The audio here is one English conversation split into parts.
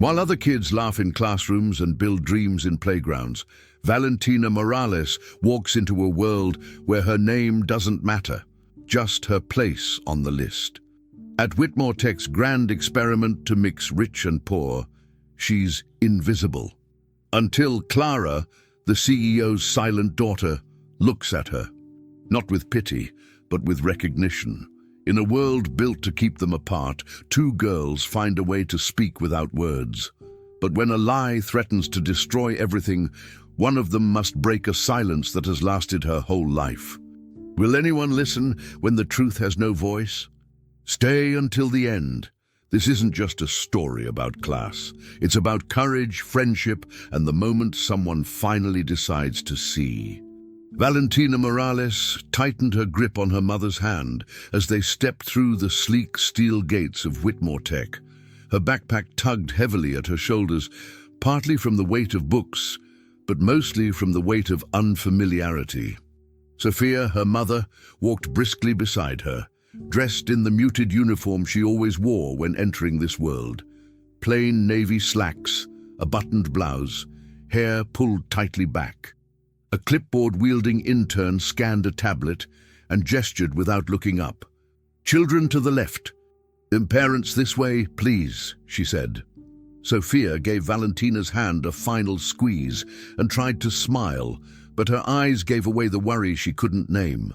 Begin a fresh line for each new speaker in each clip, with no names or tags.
While other kids laugh in classrooms and build dreams in playgrounds, Valentina Morales walks into a world where her name doesn't matter, just her place on the list. At Whitmore Tech's grand experiment to mix rich and poor, she's invisible. Until Clara, the CEO's silent daughter, looks at her. Not with pity, but with recognition. In a world built to keep them apart, two girls find a way to speak without words. But when a lie threatens to destroy everything, one of them must break a silence that has lasted her whole life. Will anyone listen when the truth has no voice? Stay until the end. This isn't just a story about class. It's about courage, friendship, and the moment someone finally decides to see. Valentina Morales tightened her grip on her mother's hand as they stepped through the sleek steel gates of Whitmore Tech. Her backpack tugged heavily at her shoulders, partly from the weight of books, but mostly from the weight of unfamiliarity. Sophia, her mother, walked briskly beside her, dressed in the muted uniform she always wore when entering this world. Plain navy slacks, a buttoned blouse, hair pulled tightly back. A clipboard-wielding intern scanned a tablet and gestured without looking up. "Children to the left. Parents this way, please," she said. Sophia gave Valentina's hand a final squeeze and tried to smile, but her eyes gave away the worry she couldn't name.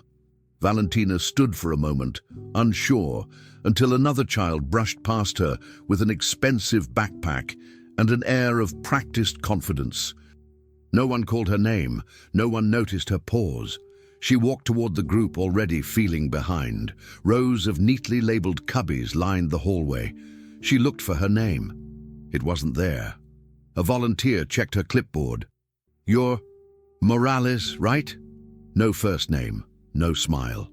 Valentina stood for a moment, unsure, until another child brushed past her with an expensive backpack and an air of practiced confidence. No one called her name, no one noticed her pause. She walked toward the group already feeling behind. Rows of neatly labeled cubbies lined the hallway. She looked for her name. It wasn't there. A volunteer checked her clipboard. "You're Morales, right?" No first name, no smile.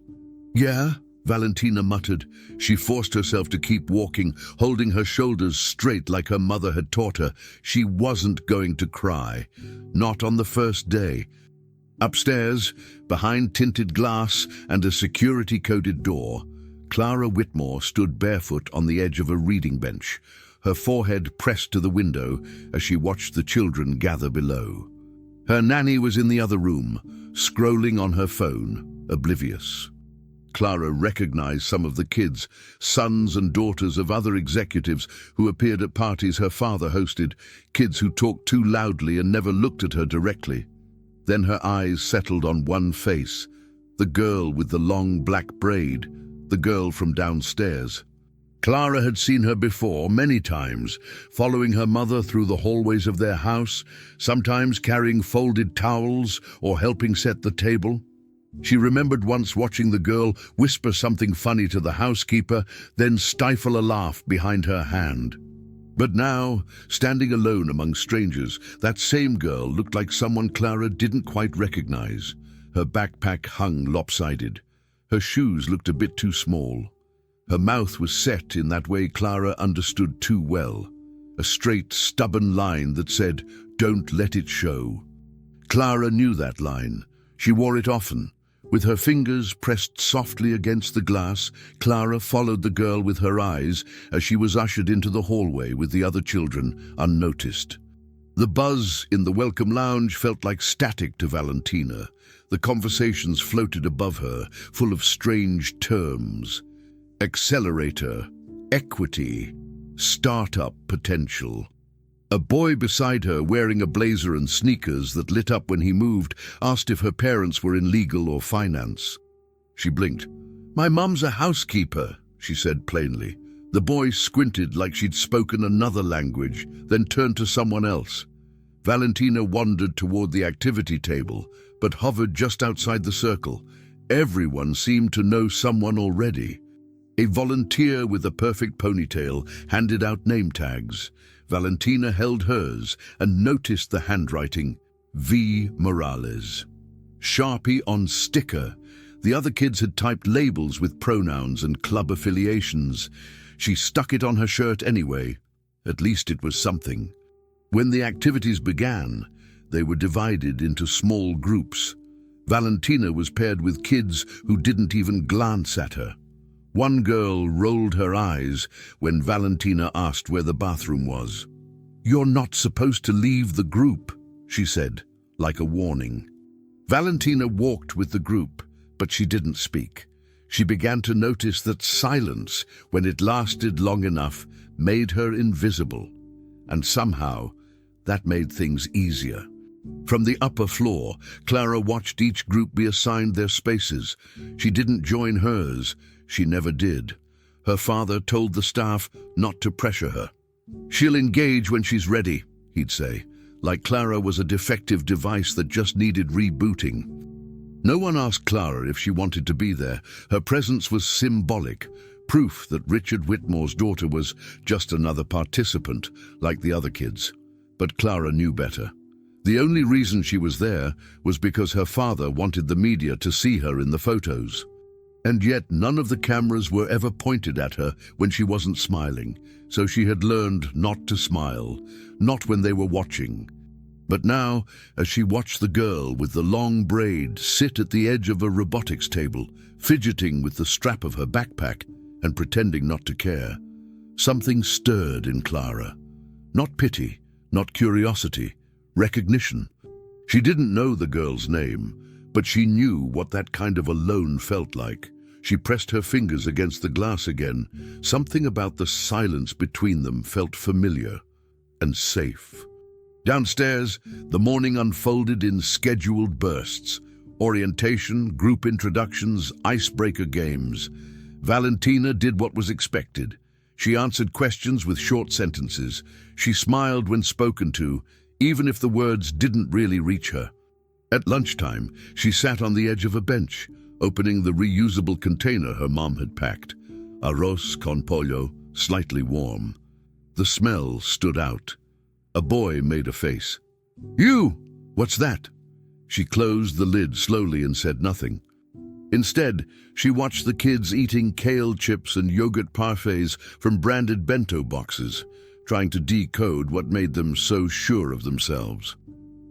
"Yeah," Valentina muttered. She forced herself to keep walking, holding her shoulders straight like her mother had taught her. She wasn't going to cry. Not on the first day. Upstairs, behind tinted glass and a security-coded door, Clara Whitmore stood barefoot on the edge of a reading bench, her forehead pressed to the window as she watched the children gather below. Her nanny was in the other room, scrolling on her phone, oblivious. Clara recognized some of the kids, sons and daughters of other executives who appeared at parties her father hosted, kids who talked too loudly and never looked at her directly. Then her eyes settled on one face, the girl with the long black braid, the girl from downstairs. Clara had seen her before, many times, following her mother through the hallways of their house, sometimes carrying folded towels or helping set the table. She remembered once watching the girl whisper something funny to the housekeeper, then stifle a laugh behind her hand. But now, standing alone among strangers, that same girl looked like someone Clara didn't quite recognize. Her backpack hung lopsided. Her shoes looked a bit too small. Her mouth was set in that way Clara understood too well. A straight, stubborn line that said, "Don't let it show." Clara knew that line. She wore it often. With her fingers pressed softly against the glass, Clara followed the girl with her eyes as she was ushered into the hallway with the other children, unnoticed. The buzz in the welcome lounge felt like static to Valentina. The conversations floated above her, full of strange terms. Accelerator, equity, startup potential. A boy beside her, wearing a blazer and sneakers that lit up when he moved, asked if her parents were in legal or finance. She blinked. "My mum's a housekeeper," she said plainly. The boy squinted like she'd spoken another language, then turned to someone else. Valentina wandered toward the activity table, but hovered just outside the circle. Everyone seemed to know someone already. A volunteer with a perfect ponytail handed out name tags. Valentina held hers and noticed the handwriting, V. Morales. Sharpie on sticker. The other kids had typed labels with pronouns and club affiliations. She stuck it on her shirt anyway. At least it was something. When the activities began, they were divided into small groups. Valentina was paired with kids who didn't even glance at her. One girl rolled her eyes when Valentina asked where the bathroom was. "You're not supposed to leave the group," she said, like a warning. Valentina walked with the group, but she didn't speak. She began to notice that silence, when it lasted long enough, made her invisible. And somehow, that made things easier. From the upper floor, Clara watched each group be assigned their spaces. She didn't join hers. She never did. Her father told the staff not to pressure her. "She'll engage when she's ready," he'd say, like Clara was a defective device that just needed rebooting. No one asked Clara if she wanted to be there. Her presence was symbolic, proof that Richard Whitmore's daughter was just another participant, like the other kids. But Clara knew better. The only reason she was there was because her father wanted the media to see her in the photos. And yet none of the cameras were ever pointed at her when she wasn't smiling, so she had learned not to smile, not when they were watching. But now, as she watched the girl with the long braid sit at the edge of a robotics table, fidgeting with the strap of her backpack and pretending not to care, something stirred in Clara. Not pity, not curiosity, recognition. She didn't know the girl's name, but she knew what that kind of alone felt like. She pressed her fingers against the glass again. Something about the silence between them felt familiar and safe. Downstairs, the morning unfolded in scheduled bursts. Orientation, group introductions, icebreaker games. Valentina did what was expected. She answered questions with short sentences. She smiled when spoken to, even if the words didn't really reach her. At lunchtime, she sat on the edge of a bench, opening the reusable container her mom had packed. Arroz con pollo, slightly warm. The smell stood out. A boy made a face. "You! What's that?" She closed the lid slowly and said nothing. Instead, she watched the kids eating kale chips and yogurt parfaits from branded bento boxes, trying to decode what made them so sure of themselves.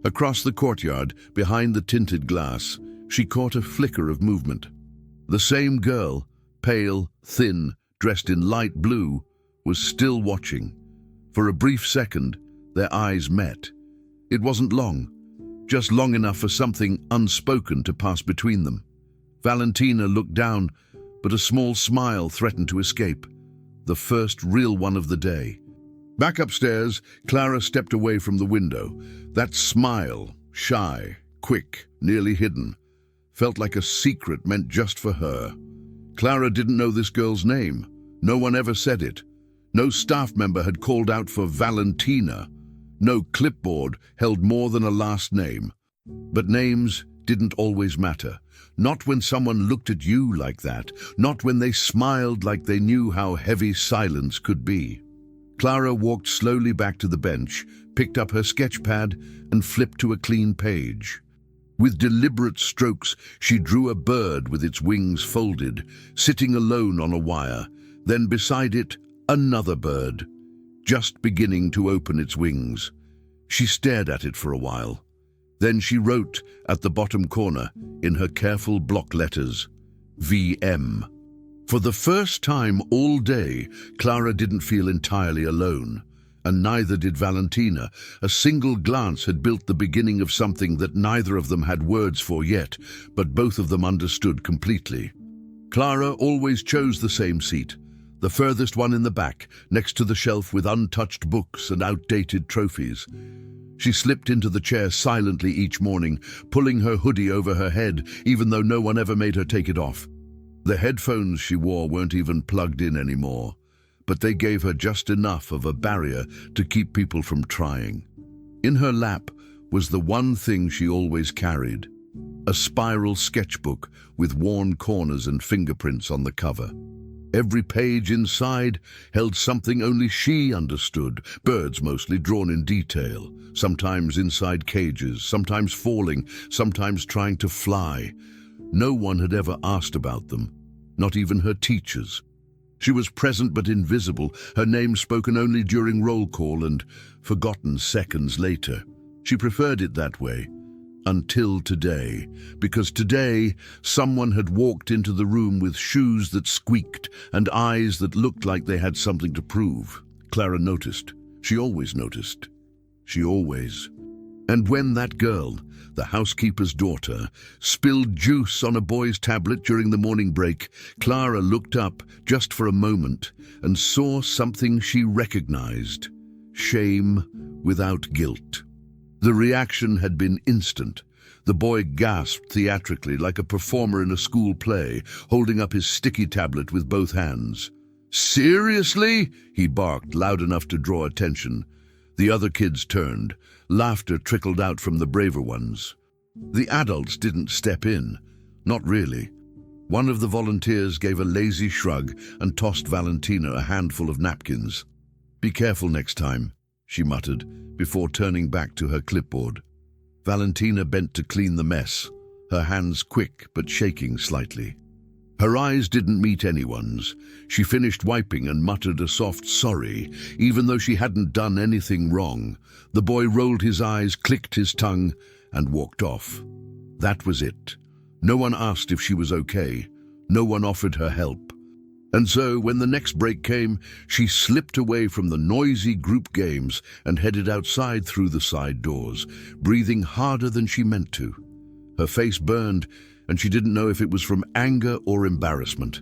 Across the courtyard, behind the tinted glass, she caught a flicker of movement. The same girl, pale, thin, dressed in light blue, was still watching. For a brief second, their eyes met. It wasn't long, just long enough for something unspoken to pass between them. Valentina looked down, but a small smile threatened to escape. The first real one of the day. Back upstairs, Clara stepped away from the window. That smile, shy, quick, nearly hidden, felt like a secret meant just for her. Clara didn't know this girl's name. No one ever said it. No staff member had called out for Valentina. No clipboard held more than a last name. But names didn't always matter. Not when someone looked at you like that. Not when they smiled like they knew how heavy silence could be. Clara walked slowly back to the bench, picked up her sketch pad, and flipped to a clean page. With deliberate strokes, she drew a bird with its wings folded, sitting alone on a wire. Then beside it, another bird, just beginning to open its wings. She stared at it for a while. Then she wrote at the bottom corner, in her careful block letters, VM. For the first time all day, Clara didn't feel entirely alone, and neither did Valentina. A single glance had built the beginning of something that neither of them had words for yet, but both of them understood completely. Clara always chose the same seat, the furthest one in the back, next to the shelf with untouched books and outdated trophies. She slipped into the chair silently each morning, pulling her hoodie over her head, even though no one ever made her take it off. The headphones she wore weren't even plugged in anymore, but they gave her just enough of a barrier to keep people from trying. In her lap was the one thing she always carried, a spiral sketchbook with worn corners and fingerprints on the cover. Every page inside held something only she understood, birds mostly drawn in detail, sometimes inside cages, sometimes falling, sometimes trying to fly. No one had ever asked about them, not even her teachers. She was present but invisible, her name spoken only during roll call and forgotten seconds later. She preferred it that way. Until today, because today someone had walked into the room with shoes that squeaked and eyes that looked like they had something to prove. Clara noticed. She always noticed. She always. And when that girl, the housekeeper's daughter, spilled juice on a boy's tablet during the morning break, Clara looked up just for a moment and saw something she recognized: shame without guilt. The reaction had been instant. The boy gasped theatrically like a performer in a school play, holding up his sticky tablet with both hands. "Seriously?" he barked, loud enough to draw attention. The other kids turned. Laughter trickled out from the braver ones. The adults didn't step in. Not really. One of the volunteers gave a lazy shrug and tossed Valentina a handful of napkins. "Be careful next time," she muttered, before turning back to her clipboard. Valentina bent to clean the mess, her hands quick but shaking slightly. Her eyes didn't meet anyone's. She finished wiping and muttered a soft sorry, even though she hadn't done anything wrong. The boy rolled his eyes, clicked his tongue, and walked off. That was it. No one asked if she was okay. No one offered her help. And so, when the next break came, she slipped away from the noisy group games and headed outside through the side doors, breathing harder than she meant to. Her face burned, and she didn't know if it was from anger or embarrassment.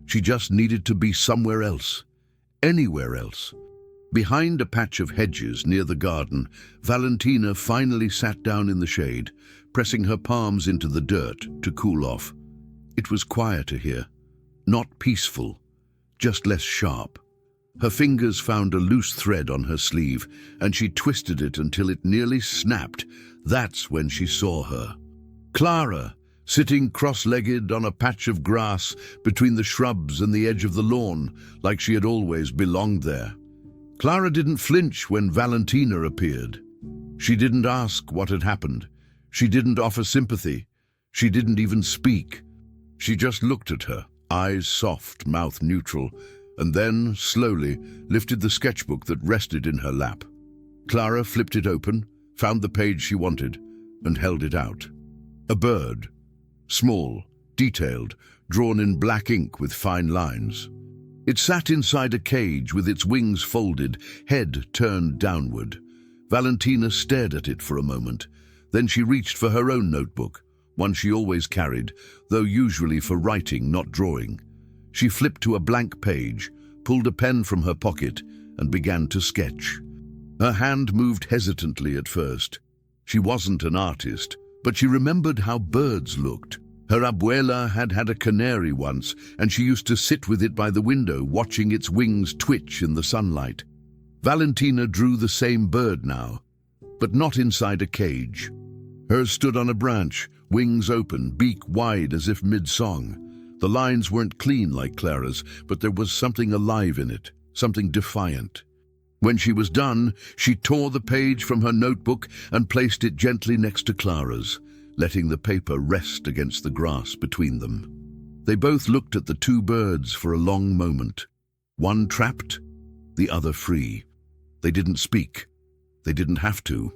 She just needed to be somewhere else. Anywhere else. Behind a patch of hedges near the garden, Valentina finally sat down in the shade, pressing her palms into the dirt to cool off. It was quieter here. Not peaceful, just less sharp. Her fingers found a loose thread on her sleeve, and she twisted it until it nearly snapped. That's when she saw her. Clara, sitting cross-legged on a patch of grass between the shrubs and the edge of the lawn, like she had always belonged there. Clara didn't flinch when Valentina appeared. She didn't ask what had happened. She didn't offer sympathy. She didn't even speak. She just looked at her, eyes soft, mouth neutral, and then, slowly, lifted the sketchbook that rested in her lap. Clara flipped it open, found the page she wanted, and held it out. A bird. Small, detailed, drawn in black ink with fine lines. It sat inside a cage with its wings folded, head turned downward. Valentina stared at it for a moment. Then she reached for her own notebook, one she always carried, though usually for writing, not drawing. She flipped to a blank page, pulled a pen from her pocket, and began to sketch. Her hand moved hesitantly at first. She wasn't an artist, but she remembered how birds looked. Her abuela had had a canary once, and she used to sit with it by the window, watching its wings twitch in the sunlight. Valentina drew the same bird now, but not inside a cage. Hers stood on a branch, wings open, beak wide as if mid-song. The lines weren't clean like Clara's, but there was something alive in it, something defiant. When she was done, she tore the page from her notebook and placed it gently next to Clara's, letting the paper rest against the grass between them. They both looked at the two birds for a long moment, one trapped, the other free. They didn't speak. They didn't have to.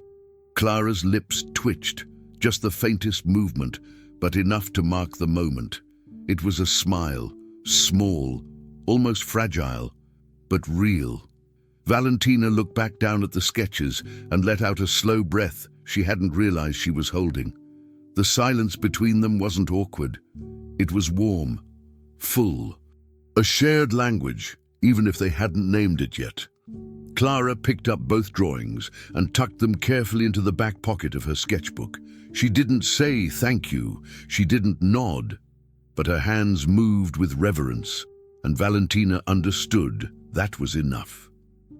Clara's lips twitched, just the faintest movement, but enough to mark the moment. It was a smile, small, almost fragile, but real. Valentina looked back down at the sketches and let out a slow breath she hadn't realized she was holding. The silence between them wasn't awkward. It was warm, full. A shared language, even if they hadn't named it yet. Clara picked up both drawings and tucked them carefully into the back pocket of her sketchbook. She didn't say thank you, she didn't nod, but her hands moved with reverence, and Valentina understood that was enough.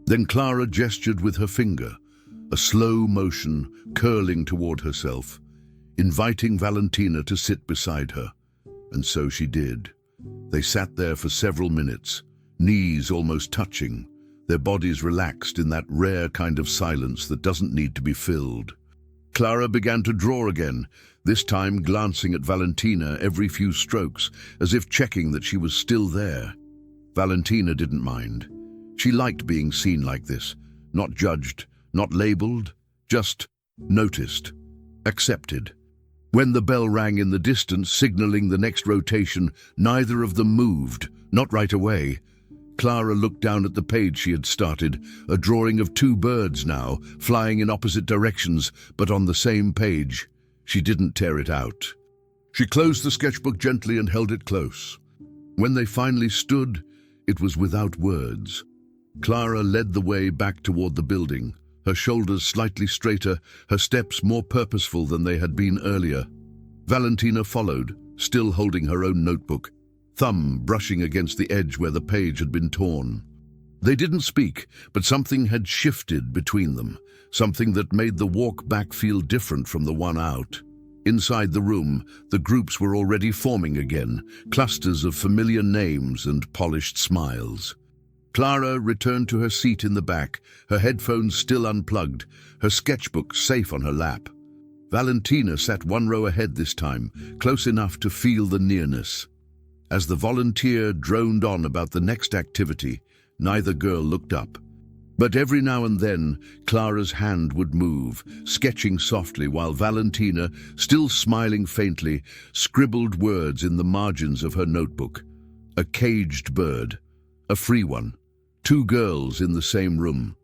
Then Clara gestured with her finger, a slow motion curling toward herself, inviting Valentina to sit beside her. And so she did. They sat there for several minutes, knees almost touching, their bodies relaxed in that rare kind of silence that doesn't need to be filled. Clara began to draw again, this time glancing at Valentina every few strokes, as if checking that she was still there. Valentina didn't mind. She liked being seen like this, not judged, not labeled, just noticed, accepted. When the bell rang in the distance, signaling the next rotation, neither of them moved, not right away. Clara looked down at the page she had started, a drawing of two birds now, flying in opposite directions, but on the same page. She didn't tear it out. She closed the sketchbook gently and held it close. When they finally stood, it was without words. Clara led the way back toward the building, her shoulders slightly straighter, her steps more purposeful than they had been earlier. Valentina followed, still holding her own notebook, thumb brushing against the edge where the page had been torn. They didn't speak, but something had shifted between them, something that made the walk back feel different from the one out. Inside the room, the groups were already forming again, clusters of familiar names and polished smiles. Clara returned to her seat in the back, her headphones still unplugged, her sketchbook safe on her lap. Valentina sat one row ahead this time, close enough to feel the nearness. As the volunteer droned on about the next activity, neither girl looked up. But every now and then, Clara's hand would move, sketching softly while Valentina, still smiling faintly, scribbled words in the margins of her notebook. A caged bird. A free one. Two girls in the same room.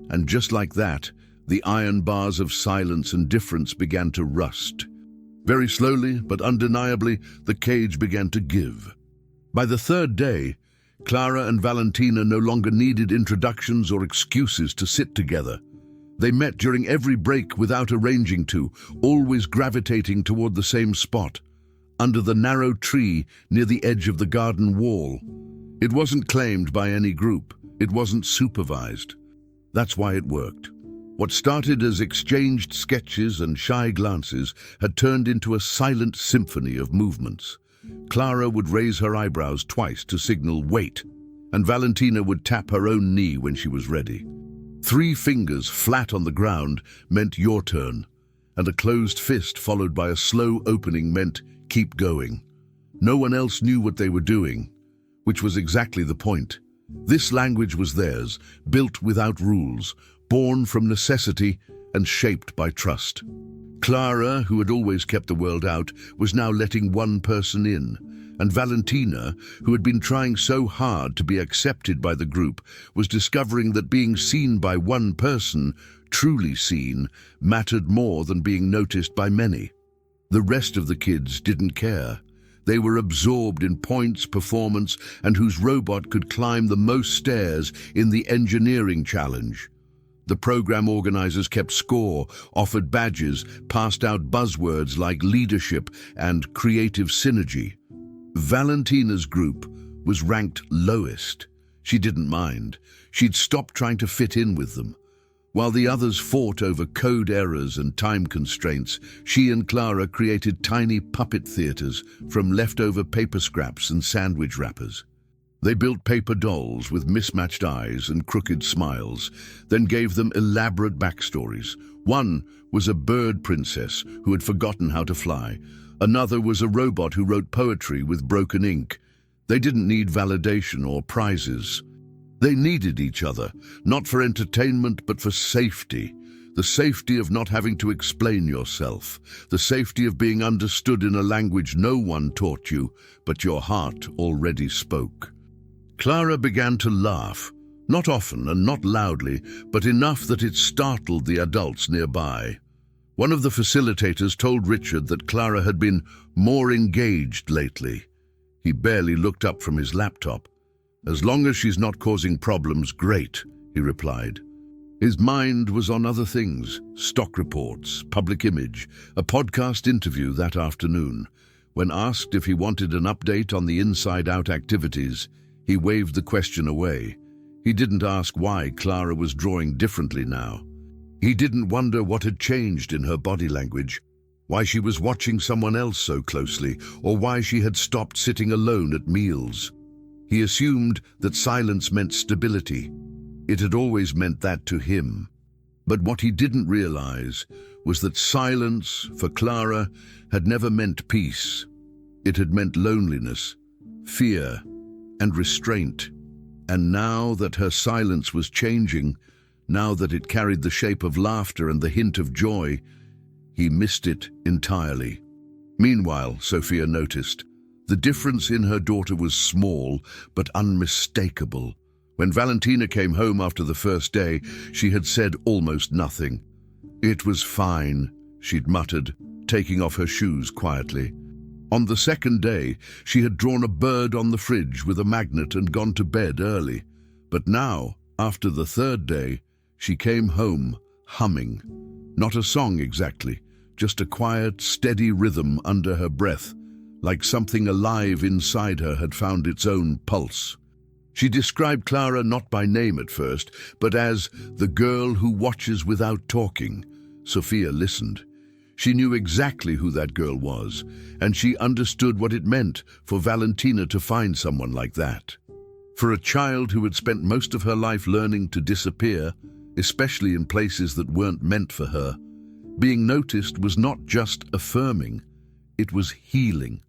And just like that, the iron bars of silence and difference began to rust. Very slowly, but undeniably, the cage began to give. By the third day, Clara and Valentina no longer needed introductions or excuses to sit together. They met during every break without arranging to, always gravitating toward the same spot, under the narrow tree near the edge of the garden wall. It wasn't claimed by any group. It wasn't supervised. That's why it worked. What started as exchanged sketches and shy glances had turned into a silent symphony of movements. Clara would raise her eyebrows twice to signal wait, and Valentina would tap her own knee when she was ready. 3 fingers flat on the ground meant your turn, and a closed fist followed by a slow opening meant keep going. No one else knew what they were doing, which was exactly the point. This language was theirs, built without rules, born from necessity and shaped by trust. Clara, who had always kept the world out, was now letting one person in, and Valentina, who had been trying so hard to be accepted by the group, was discovering that being seen by one person, truly seen, mattered more than being noticed by many. The rest of the kids didn't care. They were absorbed in points, performance, and whose robot could climb the most stairs in the engineering challenge. The program organizers kept score, offered badges, passed out buzzwords like leadership and creative synergy. Valentina's group was ranked lowest. She didn't mind. She'd stopped trying to fit in with them. While the others fought over code errors and time constraints, she and Clara created tiny puppet theaters from leftover paper scraps and sandwich wrappers. They built paper dolls with mismatched eyes and crooked smiles, then gave them elaborate backstories. One was a bird princess who had forgotten how to fly. Another was a robot who wrote poetry with broken ink. They didn't need validation or prizes. They needed each other, not for entertainment but for safety. The safety of not having to explain yourself. The safety of being understood in a language no one taught you, but your heart already spoke. Clara began to laugh, not often and not loudly, but enough that it startled the adults nearby. One of the facilitators told Richard that Clara had been more engaged lately. He barely looked up from his laptop. "As long as she's not causing problems, great," he replied. His mind was on other things, stock reports, public image, a podcast interview that afternoon. When asked if he wanted an update on the inside-out activities, he waved the question away. He didn't ask why Clara was drawing differently now. He didn't wonder what had changed in her body language, why she was watching someone else so closely, or why she had stopped sitting alone at meals. He assumed that silence meant stability. It had always meant that to him. But what he didn't realize was that silence, for Clara, had never meant peace. It had meant loneliness, fear, and restraint. And now that her silence was changing, now that it carried the shape of laughter and the hint of joy, he missed it entirely. Meanwhile, Sophia noticed, the difference in her daughter was small but unmistakable. When Valentina came home after the first day, she had said almost nothing. "It was fine," she'd muttered, taking off her shoes quietly. On the second day, she had drawn a bird on the fridge with a magnet and gone to bed early. But now, after the third day, she came home humming. Not a song exactly, just a quiet, steady rhythm under her breath, like something alive inside her had found its own pulse. She described Clara not by name at first, but as the girl who watches without talking. Sophia listened. She knew exactly who that girl was, and she understood what it meant for Valentina to find someone like that. For a child who had spent most of her life learning to disappear, especially in places that weren't meant for her, being noticed was not just affirming, it was healing.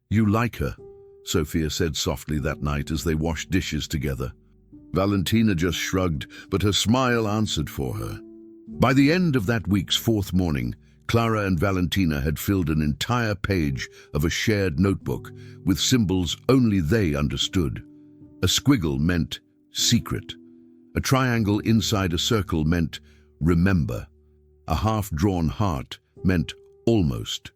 "You like her," Sophia said softly that night as they washed dishes together. Valentina just shrugged, but her smile answered for her. By the end of that week's fourth morning, Clara and Valentina had filled an entire page of a shared notebook with symbols only they understood. A squiggle meant secret. A triangle inside a circle meant remember. A half-drawn heart meant almost.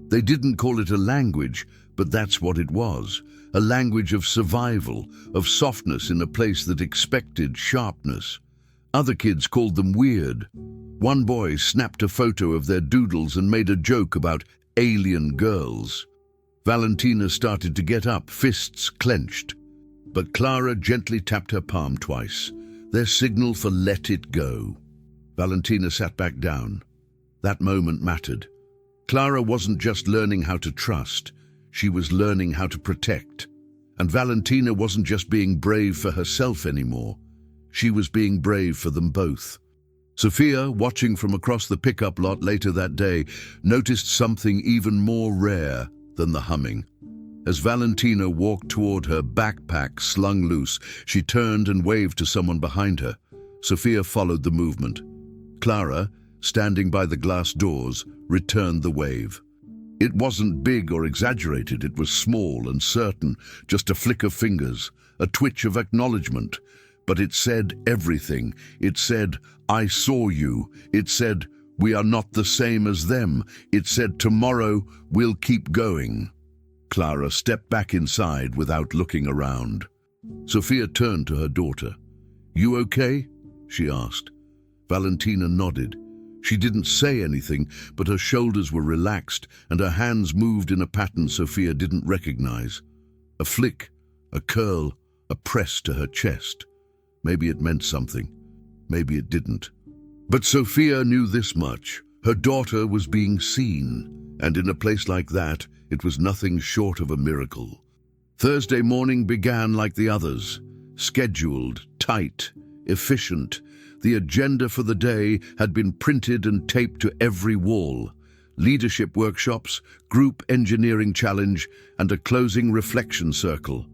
They didn't call it a language, but that's what it was. A language of survival, of softness in a place that expected sharpness. Other kids called them weird. One boy snapped a photo of their doodles and made a joke about alien girls. Valentina started to get up, fists clenched. But Clara gently tapped her palm twice, their signal for let it go. Valentina sat back down. That moment mattered. Clara wasn't just learning how to trust, she was learning how to protect. And Valentina wasn't just being brave for herself anymore. She was being brave for them both. Sophia, watching from across the pickup lot later that day, noticed something even more rare than the humming. As Valentina walked toward her, backpack slung loose, she turned and waved to someone behind her. Sophia followed the movement. Clara, standing by the glass doors, returned the wave. It wasn't big or exaggerated, it was small and certain, just a flick of fingers, a twitch of acknowledgement. But it said everything. It said, "I saw you." It said, "We are not the same as them." It said, "Tomorrow we'll keep going." Clara stepped back inside without looking around. Sophia turned to her daughter. "You okay?" she asked. Valentina nodded. She didn't say anything, but her shoulders were relaxed and her hands moved in a pattern Sophia didn't recognize. A flick, a curl, a press to her chest. Maybe it meant something. Maybe it didn't. But Sophia knew this much. Her daughter was being seen, and in a place like that, it was nothing short of a miracle. Thursday morning began like the others. Scheduled, tight, efficient. The agenda for the day had been printed and taped to every wall. Leadership workshops, group engineering challenge, and a closing reflection circle.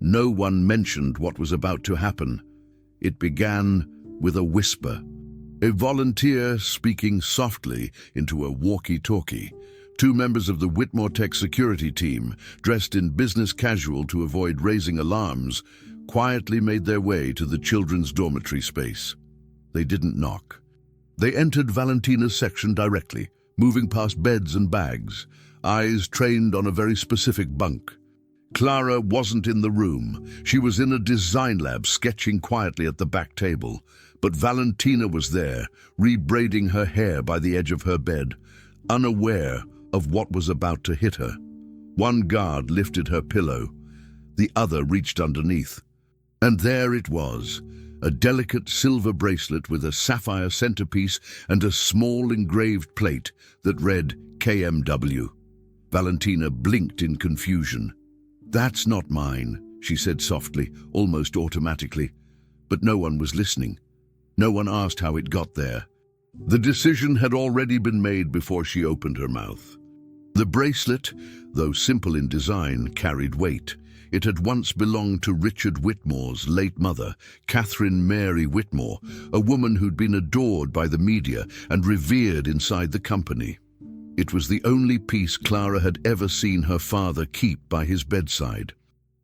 No one mentioned what was about to happen. It began with a whisper. A volunteer speaking softly into a walkie-talkie. Two members of the Whitmore Tech security team, dressed in business casual to avoid raising alarms, quietly made their way to the children's dormitory space. They didn't knock. They entered Valentina's section directly, moving past beds and bags, eyes trained on a very specific bunk. Clara wasn't in the room. She was in a design lab, sketching quietly at the back table. But Valentina was there, rebraiding her hair by the edge of her bed, unaware of what was about to hit her. One guard lifted her pillow. The other reached underneath. And there it was, a delicate silver bracelet with a sapphire centerpiece and a small engraved plate that read KMW. Valentina blinked in confusion. "That's not mine," she said softly, almost automatically. But no one was listening. No one asked how it got there. The decision had already been made before she opened her mouth. The bracelet, though simple in design, carried weight. It had once belonged to Richard Whitmore's late mother, Catherine Mary Whitmore, a woman who'd been adored by the media and revered inside the company. It was the only piece Clara had ever seen her father keep by his bedside.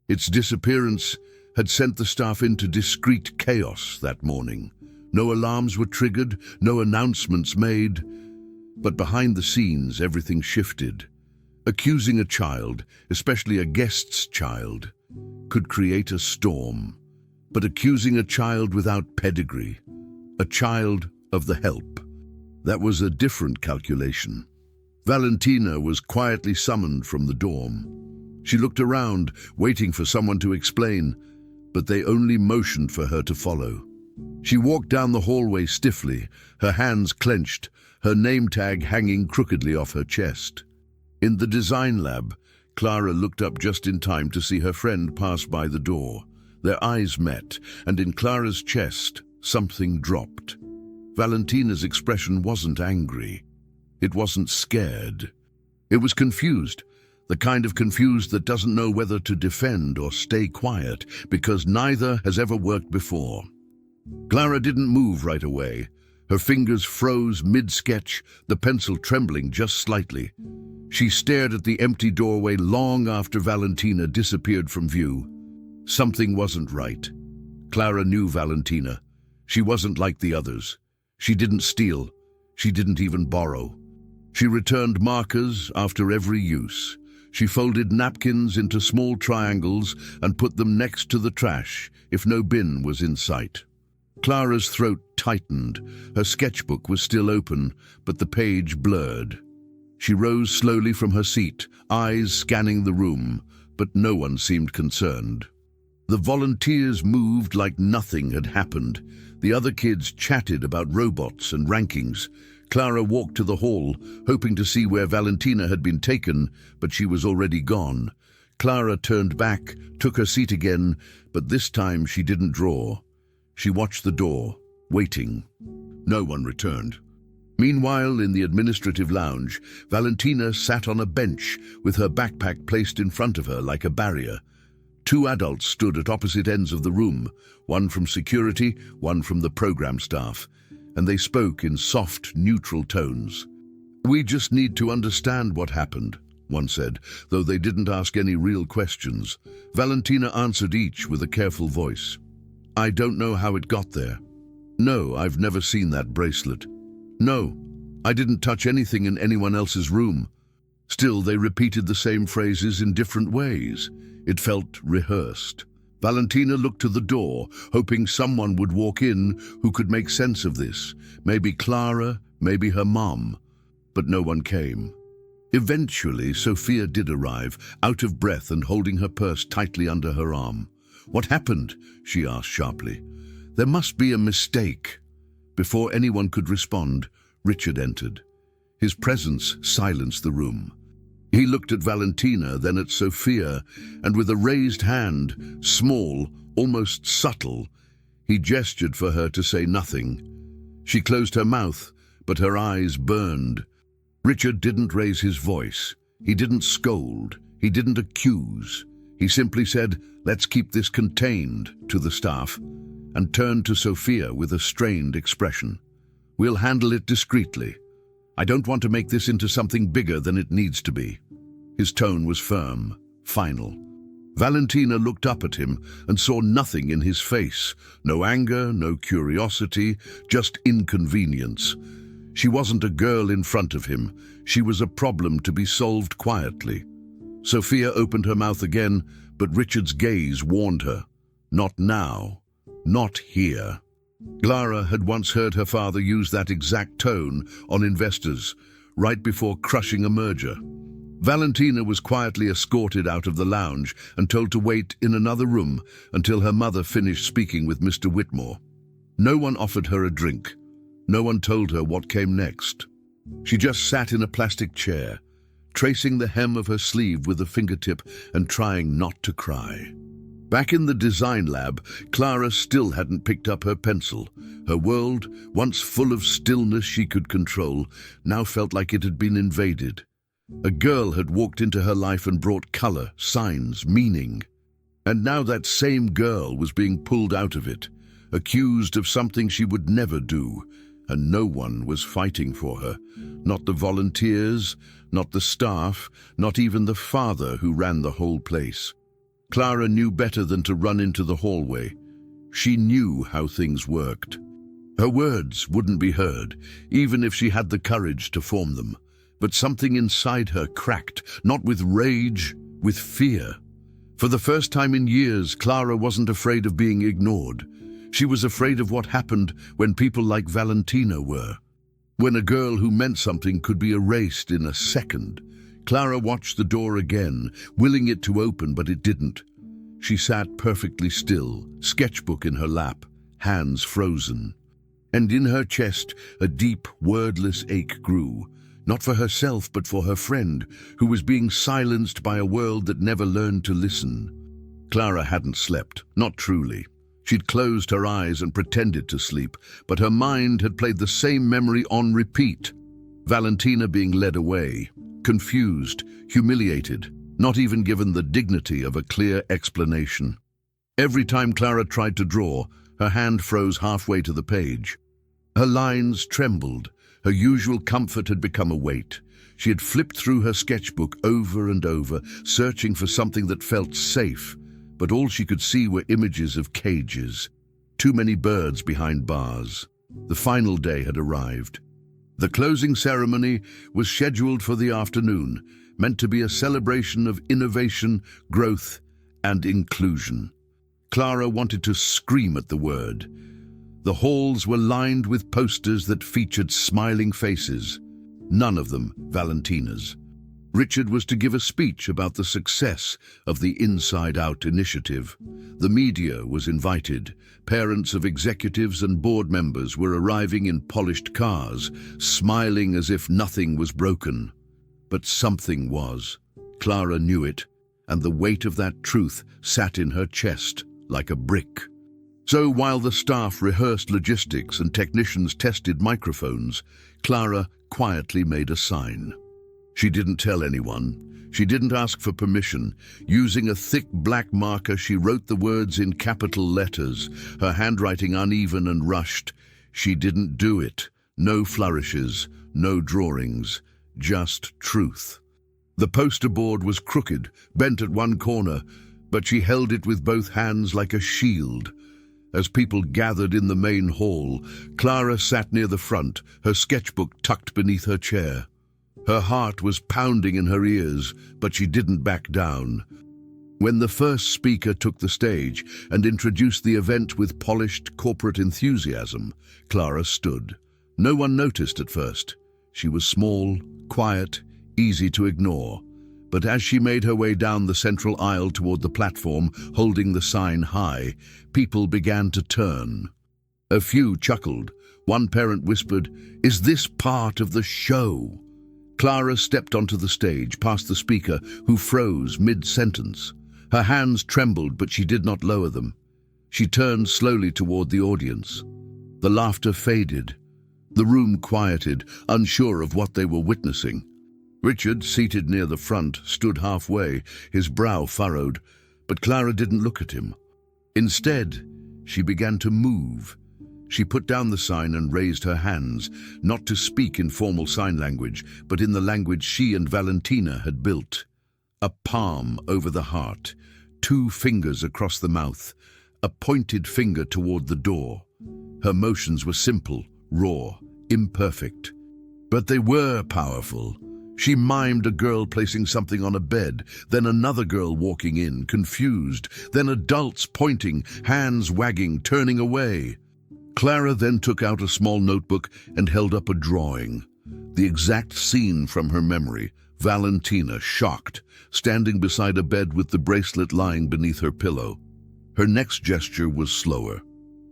Its disappearance had sent the staff into discreet chaos that morning. No alarms were triggered, no announcements made. But behind the scenes, everything shifted. Accusing a child, especially a guest's child, could create a storm. But accusing a child without pedigree, a child of the help, that was a different calculation. Valentina was quietly summoned from the dorm. She looked around, waiting for someone to explain, but they only motioned for her to follow. She walked down the hallway stiffly, her hands clenched, her name tag hanging crookedly off her chest. In the design lab, Clara looked up just in time to see her friend pass by the door. Their eyes met, and in Clara's chest, something dropped. Valentina's expression wasn't angry. It wasn't scared. It was confused, the kind of confused that doesn't know whether to defend or stay quiet, because neither has ever worked before. Clara didn't move right away. Her fingers froze mid-sketch, the pencil trembling just slightly. She stared at the empty doorway long after Valentina disappeared from view. Something wasn't right. Clara knew Valentina. She wasn't like the others. She didn't steal. She didn't even borrow. She returned markers after every use. She folded napkins into small triangles and put them next to the trash if no bin was in sight. Clara's throat tightened. Her sketchbook was still open, but the page blurred. She rose slowly from her seat, eyes scanning the room, but no one seemed concerned. The volunteers moved like nothing had happened. The other kids chatted about robots and rankings. Clara walked to the hall, hoping to see where Valentina had been taken, but she was already gone. Clara turned back, took her seat again, but this time she didn't draw. She watched the door, waiting. No one returned. Meanwhile, in the administrative lounge, Valentina sat on a bench with her backpack placed in front of her like a barrier. Two adults stood at opposite ends of the room, one from security, one from the program staff, and they spoke in soft, neutral tones. "We just need to understand what happened," one said, though they didn't ask any real questions. Valentina answered each with a careful voice. "I don't know how it got there. No, I've never seen that bracelet. No, I didn't touch anything in anyone else's room." Still, they repeated the same phrases in different ways. It felt rehearsed. Valentina looked to the door, hoping someone would walk in who could make sense of this. Maybe Clara, maybe her mom. But no one came. Eventually, Sophia did arrive, out of breath and holding her purse tightly under her arm. "What happened?" she asked sharply. "There must be a mistake." Before anyone could respond, Richard entered. His presence silenced the room. He looked at Valentina, then at Sophia, and with a raised hand, small, almost subtle, he gestured for her to say nothing. She closed her mouth, but her eyes burned. Richard didn't raise his voice. He didn't scold. He didn't accuse. He simply said, "Let's keep this contained," to the staff, and turned to Sophia with a strained expression. "We'll handle it discreetly. I don't want to make this into something bigger than it needs to be." His tone was firm, final. Valentina looked up at him and saw nothing in his face. No anger, no curiosity, just inconvenience. She wasn't a girl in front of him. She was a problem to be solved quietly. Sophia opened her mouth again, but Richard's gaze warned her. Not now. Not here. Clara had once heard her father use that exact tone on investors, right before crushing a merger. Valentina was quietly escorted out of the lounge and told to wait in another room until her mother finished speaking with Mr. Whitmore. No one offered her a drink. No one told her what came next. She just sat in a plastic chair, tracing the hem of her sleeve with a fingertip and trying not to cry. Back in the design lab, Clara still hadn't picked up her pencil. Her world, once full of stillness she could control, now felt like it had been invaded. A girl had walked into her life and brought color, signs, meaning. And now that same girl was being pulled out of it, accused of something she would never do, and no one was fighting for her. Not the volunteers, not the staff, not even the father who ran the whole place. Clara knew better than to run into the hallway. She knew how things worked. Her words wouldn't be heard, even if she had the courage to form them. But something inside her cracked, not with rage, with fear. For the first time in years, Clara wasn't afraid of being ignored. She was afraid of what happened when people like Valentina were. When a girl who meant something could be erased in a second. Clara watched the door again, willing it to open, but it didn't. She sat perfectly still, sketchbook in her lap, hands frozen. And in her chest, a deep, wordless ache grew. Not for herself, but for her friend, who was being silenced by a world that never learned to listen. Clara hadn't slept, not truly. She'd closed her eyes and pretended to sleep, but her mind had played the same memory on repeat. Valentina being led away, confused, humiliated, not even given the dignity of a clear explanation. Every time Clara tried to draw, her hand froze halfway to the page. Her lines trembled. Her usual comfort had become a weight. She had flipped through her sketchbook over and over, searching for something that felt safe, but all she could see were images of cages. Too many birds behind bars. The final day had arrived. The closing ceremony was scheduled for the afternoon, meant to be a celebration of innovation, growth, and inclusion. Clara wanted to scream at the word. The halls were lined with posters that featured smiling faces, none of them Valentina's. Richard was to give a speech about the success of the Inside Out initiative. The media was invited. Parents of executives and board members were arriving in polished cars, smiling as if nothing was broken. But something was. Clara knew it, and the weight of that truth sat in her chest like a brick. So while the staff rehearsed logistics and technicians tested microphones, Clara quietly made a sign. She didn't tell anyone. She didn't ask for permission. Using a thick black marker, she wrote the words in capital letters, her handwriting uneven and rushed. She didn't do it. No flourishes, no drawings, just truth. The poster board was crooked, bent at one corner, but she held it with both hands like a shield. As people gathered in the main hall, Clara sat near the front, her sketchbook tucked beneath her chair. Her heart was pounding in her ears, but she didn't back down. When the first speaker took the stage and introduced the event with polished corporate enthusiasm, Clara stood. No one noticed at first. She was small, quiet, easy to ignore. But as she made her way down the central aisle toward the platform, holding the sign high, people began to turn. A few chuckled. One parent whispered, "Is this part of the show?" Clara stepped onto the stage, past the speaker, who froze mid-sentence. Her hands trembled, but she did not lower them. She turned slowly toward the audience. The laughter faded. The room quieted, unsure of what they were witnessing. Richard, seated near the front, stood halfway, his brow furrowed, but Clara didn't look at him. Instead, she began to move. She put down the sign and raised her hands, not to speak in formal sign language, but in the language she and Valentina had built. A palm over the heart, 2 fingers across the mouth, a pointed finger toward the door. Her motions were simple, raw, imperfect. But they were powerful. She mimed a girl placing something on a bed, then another girl walking in, confused, then adults pointing, hands wagging, turning away. Clara then took out a small notebook and held up a drawing. The exact scene from her memory, Valentina, shocked, standing beside a bed with the bracelet lying beneath her pillow. Her next gesture was slower.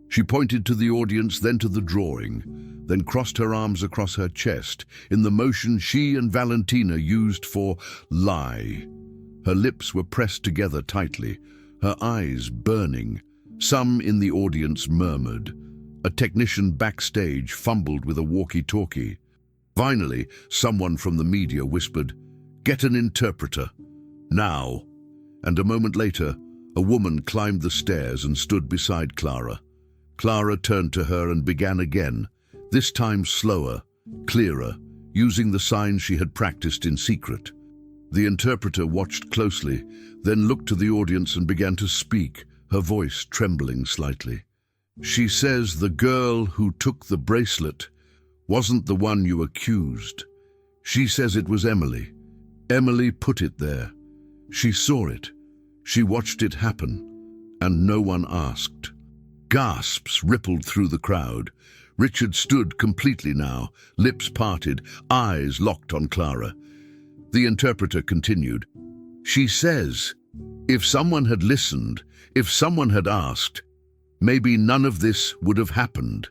She pointed to the audience, then to the drawing, then crossed her arms across her chest in the motion she and Valentina used for lie. Her lips were pressed together tightly, her eyes burning. Some in the audience murmured. A technician backstage fumbled with a walkie-talkie. Finally, someone from the media whispered, "Get an interpreter. Now." And a moment later, a woman climbed the stairs and stood beside Clara. Clara turned to her and began again, this time slower, clearer, using the signs she had practiced in secret. The interpreter watched closely, then looked to the audience and began to speak, her voice trembling slightly. "She says the girl who took the bracelet wasn't the one you accused. She says it was Emily. Emily put it there. She saw it. She watched it happen. And no one asked." Gasps rippled through the crowd. Richard stood completely now, lips parted, eyes locked on Clara. The interpreter continued, "She says, if someone had listened, if someone had asked, maybe none of this would have happened."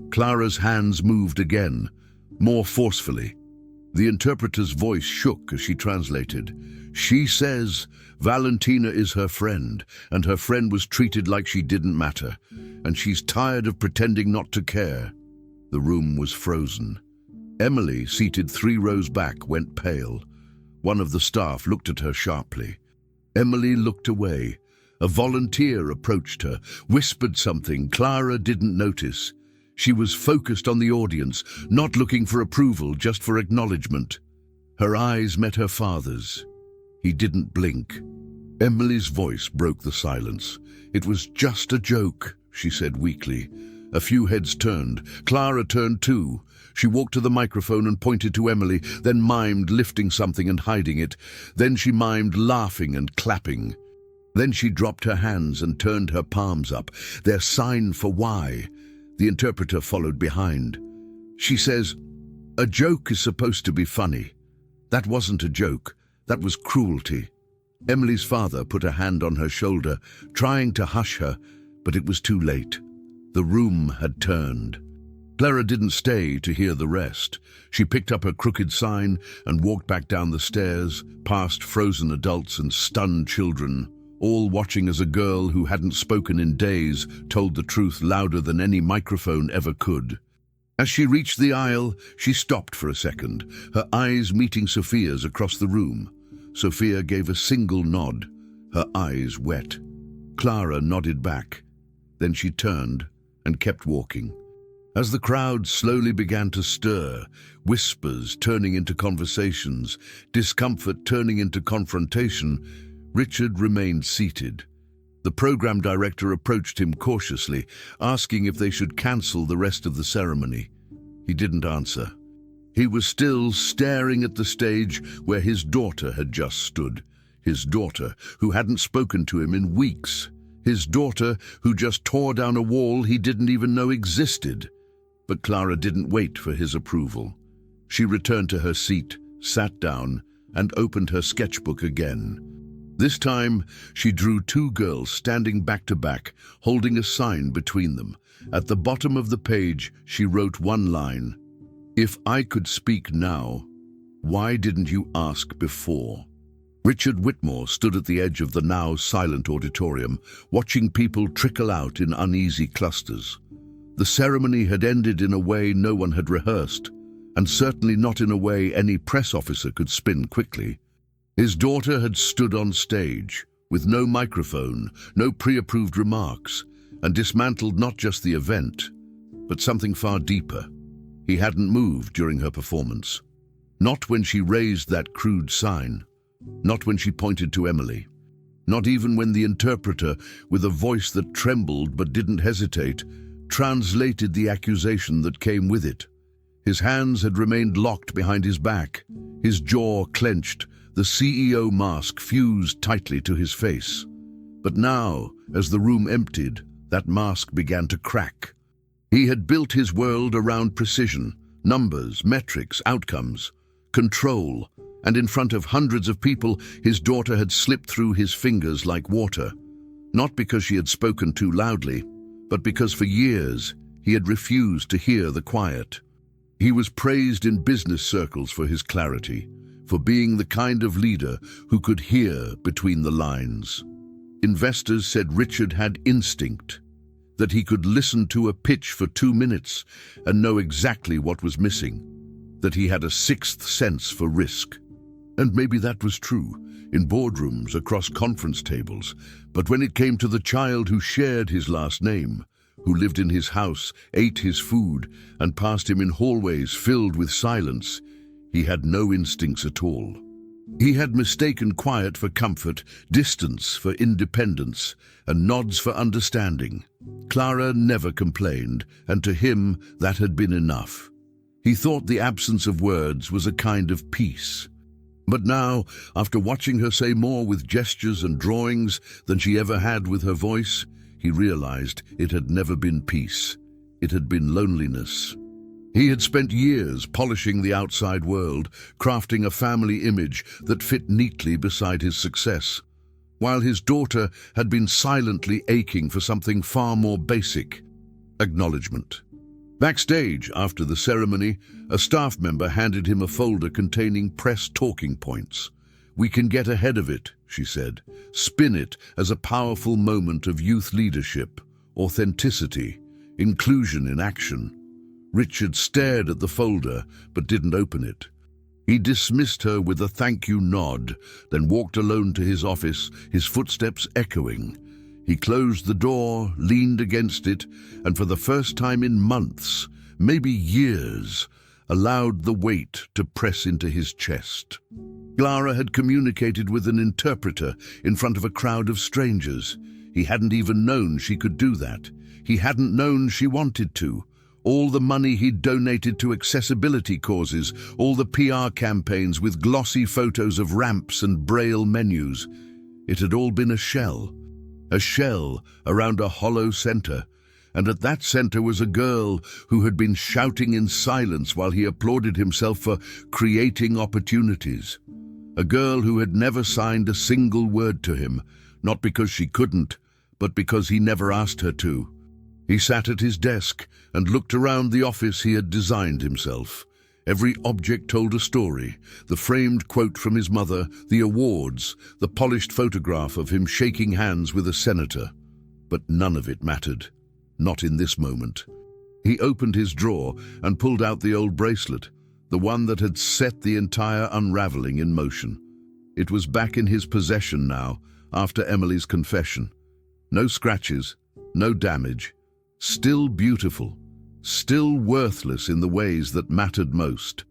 Clara's hands moved again, more forcefully. The interpreter's voice shook as she translated. "She says Valentina is her friend, and her friend was treated like she didn't matter, and she's tired of pretending not to care." The room was frozen. Emily, seated 3 rows back, went pale. One of the staff looked at her sharply. Emily looked away. A volunteer approached her, whispered something Clara didn't notice. She was focused on the audience, not looking for approval, just for acknowledgement. Her eyes met her father's. He didn't blink. Emily's voice broke the silence. "It was just a joke," she said weakly. A few heads turned. Clara turned too. She walked to the microphone and pointed to Emily, then mimed lifting something and hiding it. Then she mimed laughing and clapping. Then she dropped her hands and turned her palms up, their sign for why. The interpreter followed behind. "She says, a joke is supposed to be funny. That wasn't a joke. That was cruelty." Emily's father put a hand on her shoulder, trying to hush her, but it was too late. The room had turned. Clara didn't stay to hear the rest. She picked up her crooked sign and walked back down the stairs, past frozen adults and stunned children, all watching as a girl who hadn't spoken in days told the truth louder than any microphone ever could. As she reached the aisle, she stopped for a second, her eyes meeting Sophia's across the room. Sophia gave a single nod, her eyes wet. Clara nodded back. Then she turned and kept walking. As the crowd slowly began to stir, whispers turning into conversations, discomfort turning into confrontation, Richard remained seated. The program director approached him cautiously, asking if they should cancel the rest of the ceremony. He didn't answer. He was still staring at the stage where his daughter had just stood. His daughter, who hadn't spoken to him in weeks. His daughter, who just tore down a wall he didn't even know existed. But Clara didn't wait for his approval. She returned to her seat, sat down, and opened her sketchbook again. This time, she drew 2 girls standing back to back, holding a sign between them. At the bottom of the page, she wrote one line, "If I could speak now, why didn't you ask before?" Richard Whitmore stood at the edge of the now silent auditorium, watching people trickle out in uneasy clusters. The ceremony had ended in a way no one had rehearsed, and certainly not in a way any press officer could spin quickly. His daughter had stood on stage, with no microphone, no pre-approved remarks, and dismantled not just the event, but something far deeper. He hadn't moved during her performance. Not when she raised that crude sign. Not when she pointed to Emily. Not even when the interpreter, with a voice that trembled but didn't hesitate, translated the accusation that came with it. His hands had remained locked behind his back, his jaw clenched, the CEO mask fused tightly to his face. But now, as the room emptied, that mask began to crack. He had built his world around precision, numbers, metrics, outcomes, control, and in front of hundreds of people, his daughter had slipped through his fingers like water. Not because she had spoken too loudly, but because for years he had refused to hear the quiet. He was praised in business circles for his clarity, for being the kind of leader who could hear between the lines. Investors said Richard had instinct, that he could listen to a pitch for 2 minutes and know exactly what was missing, that he had a 6th sense for risk. And maybe that was true, in boardrooms, across conference tables, but when it came to the child who shared his last name, who lived in his house, ate his food, and passed him in hallways filled with silence, he had no instincts at all. He had mistaken quiet for comfort, distance for independence, and nods for understanding. Clara never complained, and to him that had been enough. He thought the absence of words was a kind of peace. But now, after watching her say more with gestures and drawings than she ever had with her voice, he realized it had never been peace. It had been loneliness. He had spent years polishing the outside world, crafting a family image that fit neatly beside his success, while his daughter had been silently aching for something far more basic: acknowledgement. Backstage, after the ceremony, a staff member handed him a folder containing press talking points. "We can get ahead of it," she said. "Spin it as a powerful moment of youth leadership, authenticity, inclusion in action." Richard stared at the folder, but didn't open it. He dismissed her with a thank you nod, then walked alone to his office, his footsteps echoing. He closed the door, leaned against it, and for the first time in months, maybe years, allowed the weight to press into his chest. Clara had communicated with an interpreter in front of a crowd of strangers. He hadn't even known she could do that. He hadn't known she wanted to. All the money he'd donated to accessibility causes, all the PR campaigns with glossy photos of ramps and braille menus. It had all been a shell around a hollow center, and at that center was a girl who had been shouting in silence while he applauded himself for creating opportunities. A girl who had never signed a single word to him, not because she couldn't, but because he never asked her to. He sat at his desk and looked around the office he had designed himself. Every object told a story: the framed quote from his mother, the awards, the polished photograph of him shaking hands with a senator. But none of it mattered. Not in this moment. He opened his drawer and pulled out the old bracelet, the one that had set the entire unraveling in motion. It was back in his possession now, after Emily's confession. No scratches, no damage. Still beautiful, still worthless in the ways that mattered most.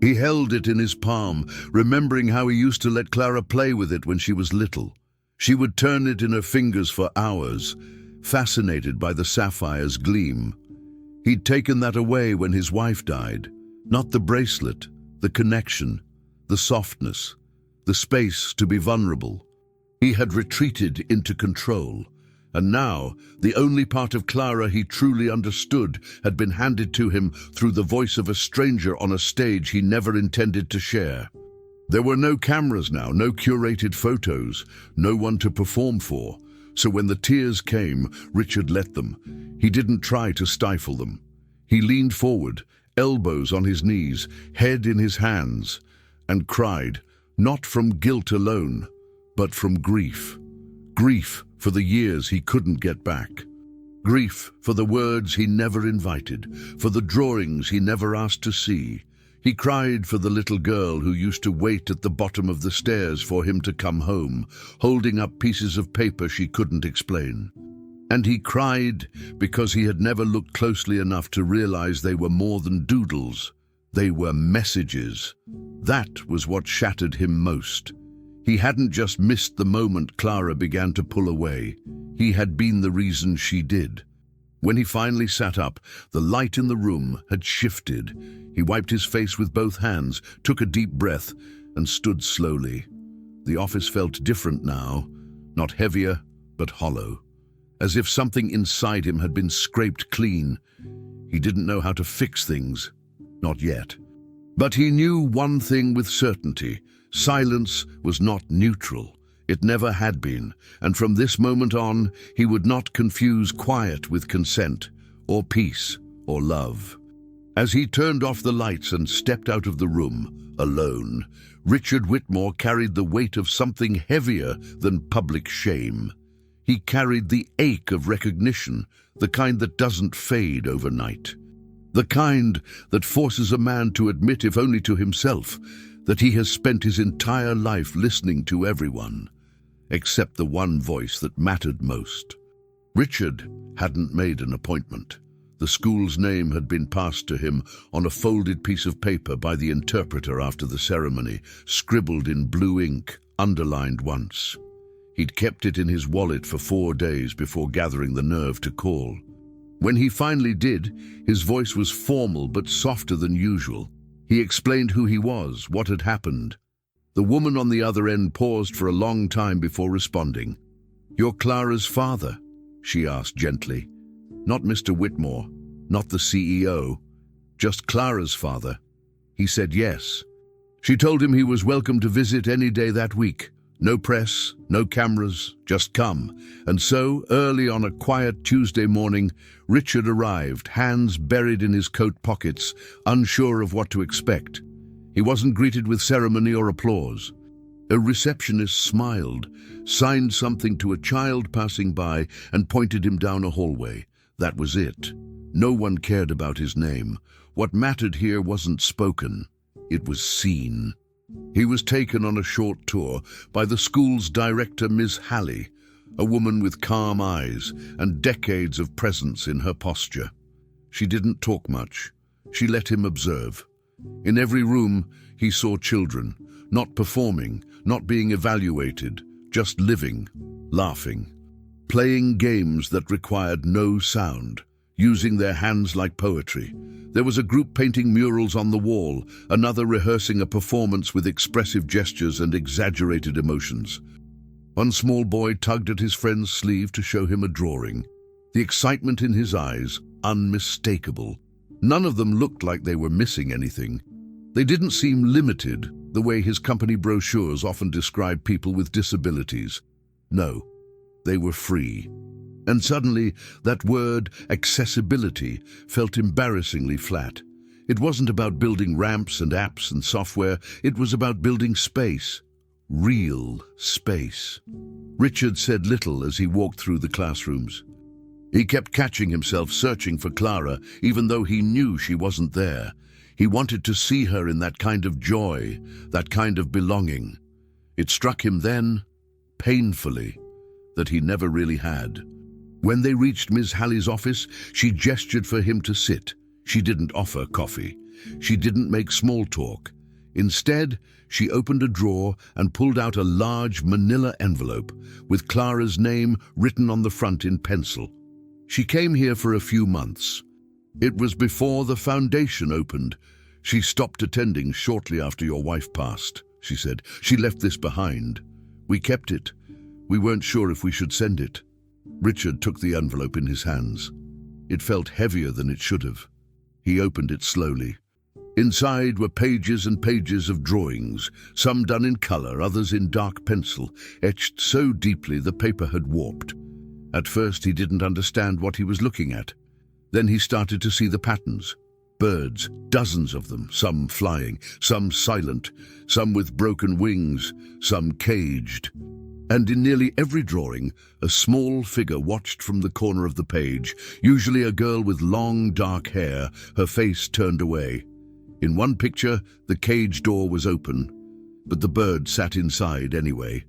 He held it in his palm, remembering how he used to let Clara play with it when she was little. She would turn it in her fingers for hours, fascinated by the sapphire's gleam. He'd taken that away when his wife died. Not the bracelet, the connection, the softness, the space to be vulnerable. He had retreated into control. And now, the only part of Clara he truly understood had been handed to him through the voice of a stranger on a stage he never intended to share. There were no cameras now, no curated photos, no one to perform for. So when the tears came, Richard let them. He didn't try to stifle them. He leaned forward, elbows on his knees, head in his hands, and cried, not from guilt alone, but from grief. Grief for the years he couldn't get back. Grief for the words he never invited, for the drawings he never asked to see. He cried for the little girl who used to wait at the bottom of the stairs for him to come home, holding up pieces of paper she couldn't explain. And he cried because he had never looked closely enough to realize they were more than doodles. They were messages. That was what shattered him most. He hadn't just missed the moment Clara began to pull away. He had been the reason she did. When he finally sat up, the light in the room had shifted. He wiped his face with both hands, took a deep breath, and stood slowly. The office felt different now, not heavier, but hollow, as if something inside him had been scraped clean. He didn't know how to fix things, not yet. But he knew one thing with certainty. Silence was not neutral. It never had been, and from this moment on, he would not confuse quiet with consent, or peace, or love. As he turned off the lights and stepped out of the room, alone, Richard Whitmore carried the weight of something heavier than public shame. He carried the ache of recognition, the kind that doesn't fade overnight. The kind that forces a man to admit, if only to himself, that he has spent his entire life listening to everyone, except the one voice that mattered most. Richard hadn't made an appointment. The school's name had been passed to him on a folded piece of paper by the interpreter after the ceremony, scribbled in blue ink, underlined once. He'd kept it in his wallet for 4 days before gathering the nerve to call. When he finally did, his voice was formal but softer than usual. He explained who he was, what had happened. The woman on the other end paused for a long time before responding. "You're Clara's father?" she asked gently. "Not Mr. Whitmore, not the CEO, just Clara's father." He said yes. She told him he was welcome to visit any day that week. No press, no cameras, just come. And so, early on a quiet Tuesday morning, Richard arrived, hands buried in his coat pockets, unsure of what to expect. He wasn't greeted with ceremony or applause. A receptionist smiled, signed something to a child passing by, and pointed him down a hallway. That was it. No one cared about his name. What mattered here wasn't spoken. It was seen. He was taken on a short tour by the school's director, Ms. Halley, a woman with calm eyes and decades of presence in her posture. She didn't talk much. She let him observe. In every room, he saw children, not performing, not being evaluated, just living, laughing, playing games that required no sound, using their hands like poetry. There was a group painting murals on the wall, another rehearsing a performance with expressive gestures and exaggerated emotions. One small boy tugged at his friend's sleeve to show him a drawing. The excitement in his eyes, unmistakable. None of them looked like they were missing anything. They didn't seem limited, the way his company brochures often describe people with disabilities. No, they were free. And suddenly, that word, accessibility, felt embarrassingly flat. It wasn't about building ramps and apps and software. It was about building space. Real space. Richard said little as he walked through the classrooms. He kept catching himself searching for Clara, even though he knew she wasn't there. He wanted to see her in that kind of joy, that kind of belonging. It struck him then, painfully, that he never really had. When they reached Ms. Halley's office, she gestured for him to sit. She didn't offer coffee. She didn't make small talk. Instead, she opened a drawer and pulled out a large manila envelope with Clara's name written on the front in pencil. She came here for a few months. It was before the foundation opened. She stopped attending shortly after your wife passed, she said. She left this behind. We kept it. We weren't sure if we should send it. Richard took the envelope in his hands. It felt heavier than it should have. He opened it slowly. Inside were pages and pages of drawings, some done in color, others in dark pencil, etched so deeply the paper had warped. At first he didn't understand what he was looking at. Then he started to see the patterns. Birds, dozens of them, some flying, some silent, some with broken wings, some caged. And in nearly every drawing, a small figure watched from the corner of the page, usually a girl with long, dark hair, her face turned away. In one picture, the cage door was open, but the bird sat inside anyway.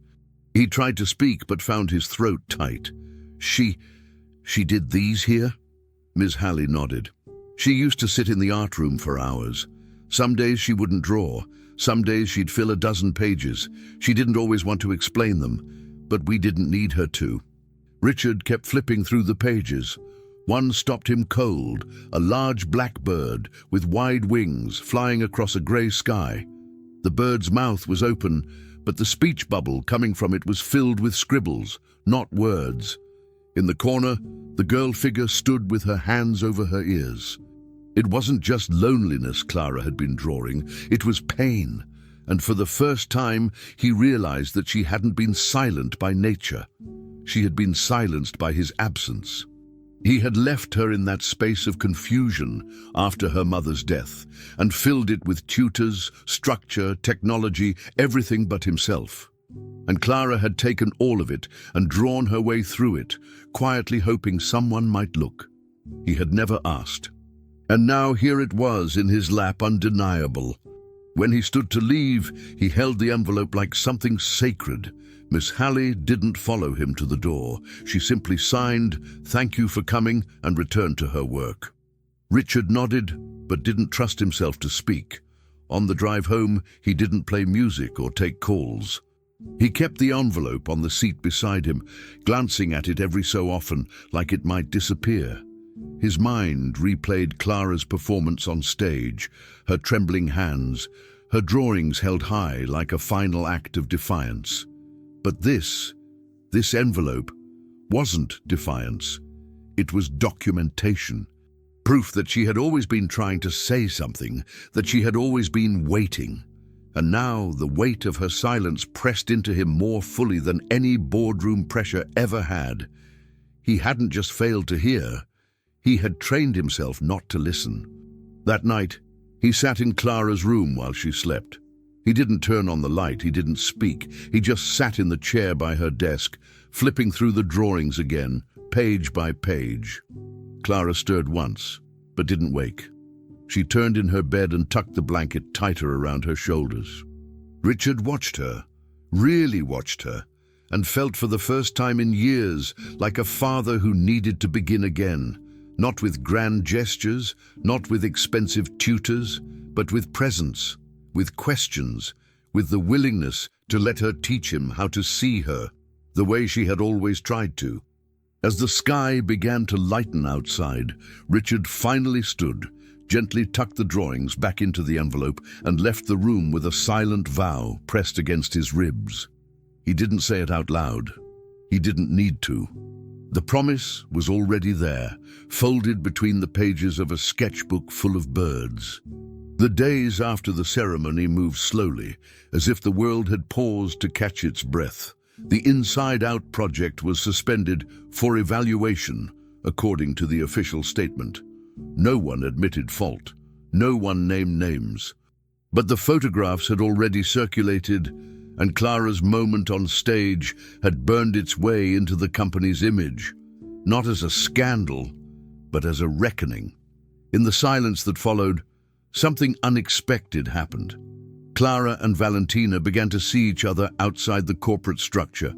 He tried to speak, but found his throat tight. She did these here? Ms. Halley nodded. She used to sit in the art room for hours. Some days she wouldn't draw. Some days she'd fill a dozen pages. She didn't always want to explain them, but we didn't need her to. Richard kept flipping through the pages. One stopped him cold, a large black bird with wide wings flying across a grey sky. The bird's mouth was open, but the speech bubble coming from it was filled with scribbles, not words. In the corner, the girl figure stood with her hands over her ears. It wasn't just loneliness Clara had been drawing, it was pain, and for the first time he realized that she hadn't been silent by nature. She had been silenced by his absence. He had left her in that space of confusion after her mother's death, and filled it with tutors, structure, technology, everything but himself. And Clara had taken all of it and drawn her way through it, quietly hoping someone might look. He had never asked. And now here it was in his lap, undeniable. When he stood to leave, he held the envelope like something sacred. Miss Halley didn't follow him to the door. She simply signed, "Thank you for coming," and returned to her work. Richard nodded, but didn't trust himself to speak. On the drive home, he didn't play music or take calls. He kept the envelope on the seat beside him, glancing at it every so often, like it might disappear. His mind replayed Clara's performance on stage, her trembling hands, her drawings held high like a final act of defiance. But this envelope wasn't defiance. It was documentation. Proof that she had always been trying to say something, that she had always been waiting. And now the weight of her silence pressed into him more fully than any boardroom pressure ever had. He hadn't just failed to hear, he had trained himself not to listen. That night, he sat in Clara's room while she slept. He didn't turn on the light, he didn't speak. He just sat in the chair by her desk, flipping through the drawings again, page by page. Clara stirred once, but didn't wake. She turned in her bed and tucked the blanket tighter around her shoulders. Richard watched her, really watched her, and felt for the first time in years like a father who needed to begin again, not with grand gestures, not with expensive tutors, but with presence, with questions, with the willingness to let her teach him how to see her, the way she had always tried to. As the sky began to lighten outside, Richard finally stood, gently tucked the drawings back into the envelope, and left the room with a silent vow pressed against his ribs. He didn't say it out loud. He didn't need to. The promise was already there, folded between the pages of a sketchbook full of birds. The days after the ceremony moved slowly, as if the world had paused to catch its breath. The Inside Out project was suspended for evaluation, according to the official statement. No one admitted fault. No one named names. But the photographs had already circulated, and Clara's moment on stage had burned its way into the company's image, not as a scandal, but as a reckoning. In the silence that followed, something unexpected happened. Clara and Valentina began to see each other outside the corporate structure,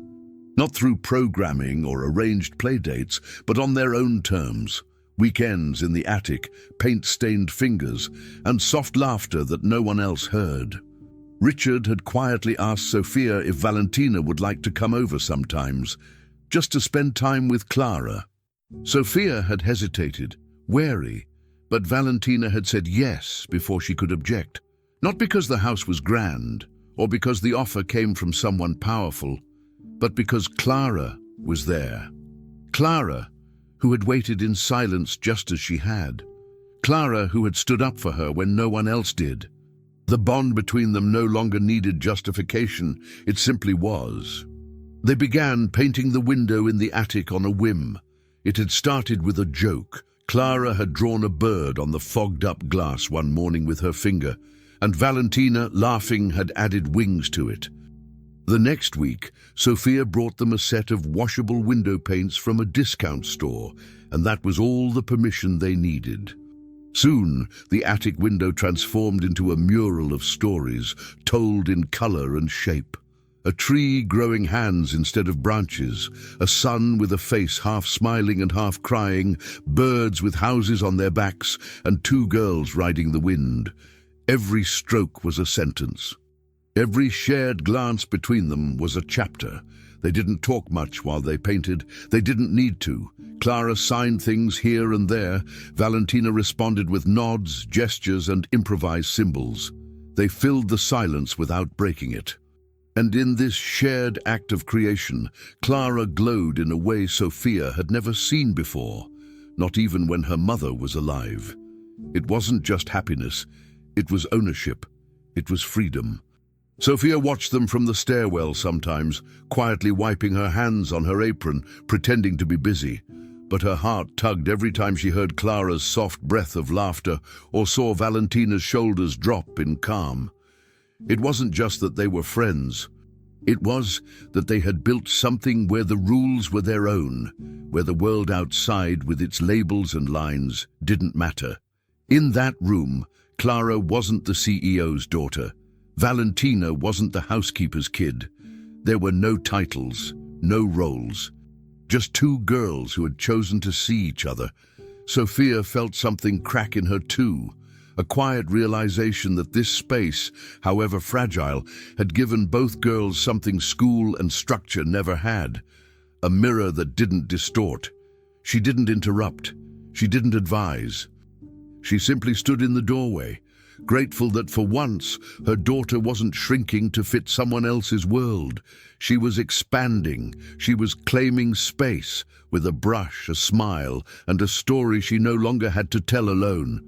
not through programming or arranged playdates, but on their own terms. Weekends in the attic, paint-stained fingers, and soft laughter that no one else heard. Richard had quietly asked Sophia if Valentina would like to come over sometimes, just to spend time with Clara. Sophia had hesitated, wary, but Valentina had said yes before she could object. Not because the house was grand, or because the offer came from someone powerful, but because Clara was there. Clara, who had waited in silence just as she had. Clara, who had stood up for her when no one else did. The bond between them no longer needed justification, it simply was. They began painting the window in the attic on a whim. It had started with a joke. Clara had drawn a bird on the fogged-up glass one morning with her finger, and Valentina, laughing, had added wings to it. The next week, Sophia brought them a set of washable window paints from a discount store, and that was all the permission they needed. Soon, the attic window transformed into a mural of stories, told in color and shape. A tree growing hands instead of branches, a sun with a face half smiling and half crying, birds with houses on their backs, and two girls riding the wind. Every stroke was a sentence. Every shared glance between them was a chapter. They didn't talk much while they painted. They didn't need to. Clara signed things here and there. Valentina responded with nods, gestures, and improvised symbols. They filled the silence without breaking it. And in this shared act of creation, Clara glowed in a way Sophia had never seen before, not even when her mother was alive. It wasn't just happiness. It was ownership. It was freedom. Sophia watched them from the stairwell sometimes, quietly wiping her hands on her apron, pretending to be busy. But her heart tugged every time she heard Clara's soft breath of laughter or saw Valentina's shoulders drop in calm. It wasn't just that they were friends. It was that they had built something where the rules were their own, where the world outside with its labels and lines didn't matter. In that room, Clara wasn't the CEO's daughter. Valentina wasn't the housekeeper's kid. There were no titles, no roles. Just two girls who had chosen to see each other, Sophia felt something crack in her too, a quiet realization that this space, however fragile, had given both girls something school and structure never had. A mirror that didn't distort. She didn't interrupt. She didn't advise. She simply stood in the doorway, grateful that for once her daughter wasn't shrinking to fit someone else's world. She was expanding. She was claiming space with a brush, a smile, and a story she no longer had to tell alone.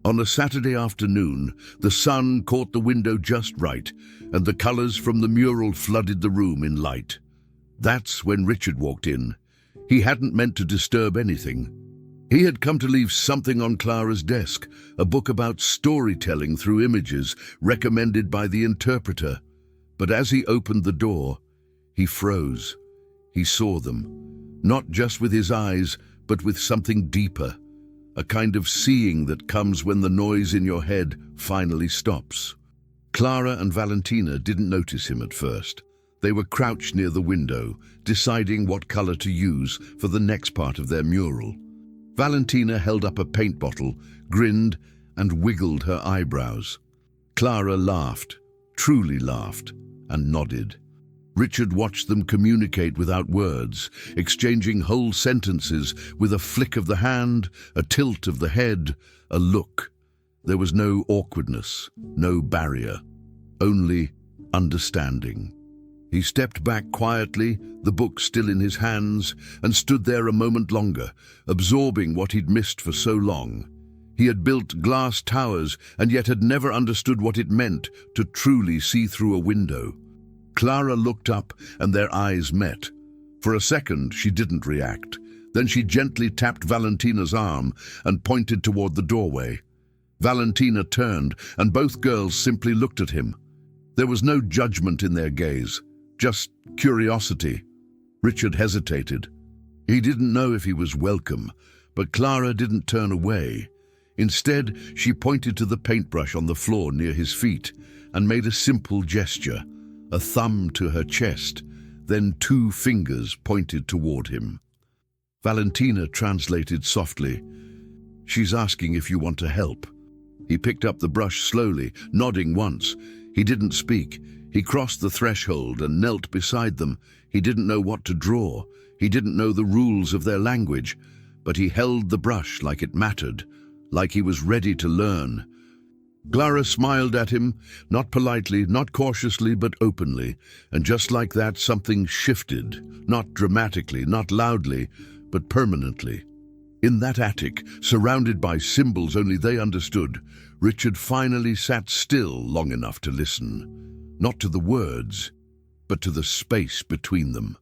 On a Saturday afternoon, the sun caught the window just right, and the colors from the mural flooded the room in light. That's when Richard walked in. He hadn't meant to disturb anything. He had come to leave something on Clara's desk, a book about storytelling through images recommended by the interpreter. But as he opened the door, he froze. He saw them, not just with his eyes, but with something deeper, a kind of seeing that comes when the noise in your head finally stops. Clara and Valentina didn't notice him at first. They were crouched near the window, deciding what color to use for the next part of their mural. Valentina held up a paint bottle, grinned, and wiggled her eyebrows. Clara laughed, truly laughed, and nodded. Richard watched them communicate without words, exchanging whole sentences with a flick of the hand, a tilt of the head, a look. There was no awkwardness, no barrier, only understanding. He stepped back quietly, the book still in his hands, and stood there a moment longer, absorbing what he'd missed for so long. He had built glass towers and yet had never understood what it meant to truly see through a window. Clara looked up and their eyes met. For a second, she didn't react. Then she gently tapped Valentina's arm and pointed toward the doorway. Valentina turned, and both girls simply looked at him. There was no judgment in their gaze, just curiosity. Richard hesitated. He didn't know if he was welcome, but Clara didn't turn away. Instead, she pointed to the paintbrush on the floor near his feet and made a simple gesture, a thumb to her chest, then 2 fingers pointed toward him. Valentina translated softly, "She's asking if you want to help." He picked up the brush slowly, nodding once. He didn't speak. He crossed the threshold and knelt beside them. He didn't know what to draw. He didn't know the rules of their language, but he held the brush like it mattered, like he was ready to learn. Clara smiled at him, not politely, not cautiously, but openly, and just like that, something shifted, not dramatically, not loudly, but permanently. In that attic, surrounded by symbols only they understood, Richard finally sat still long enough to listen. Not to the words, but to the space between them.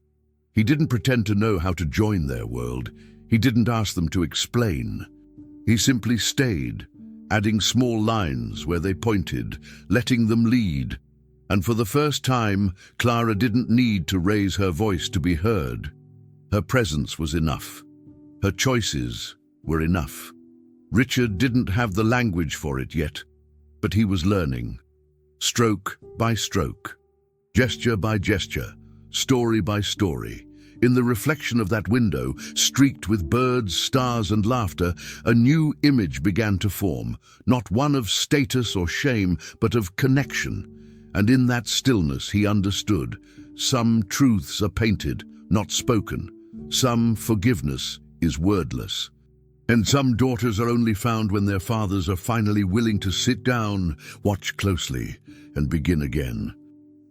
He didn't pretend to know how to join their world. He didn't ask them to explain. He simply stayed, adding small lines where they pointed, letting them lead. And for the first time, Clara didn't need to raise her voice to be heard. Her presence was enough. Her choices were enough. Richard didn't have the language for it yet, but he was learning. Stroke by stroke, gesture by gesture, story by story. In the reflection of that window, streaked with birds, stars, and laughter, a new image began to form, not one of status or shame, but of connection. And in that stillness he understood. Some truths are painted, not spoken. Some forgiveness is wordless. And some daughters are only found when their fathers are finally willing to sit down, watch closely, and begin again.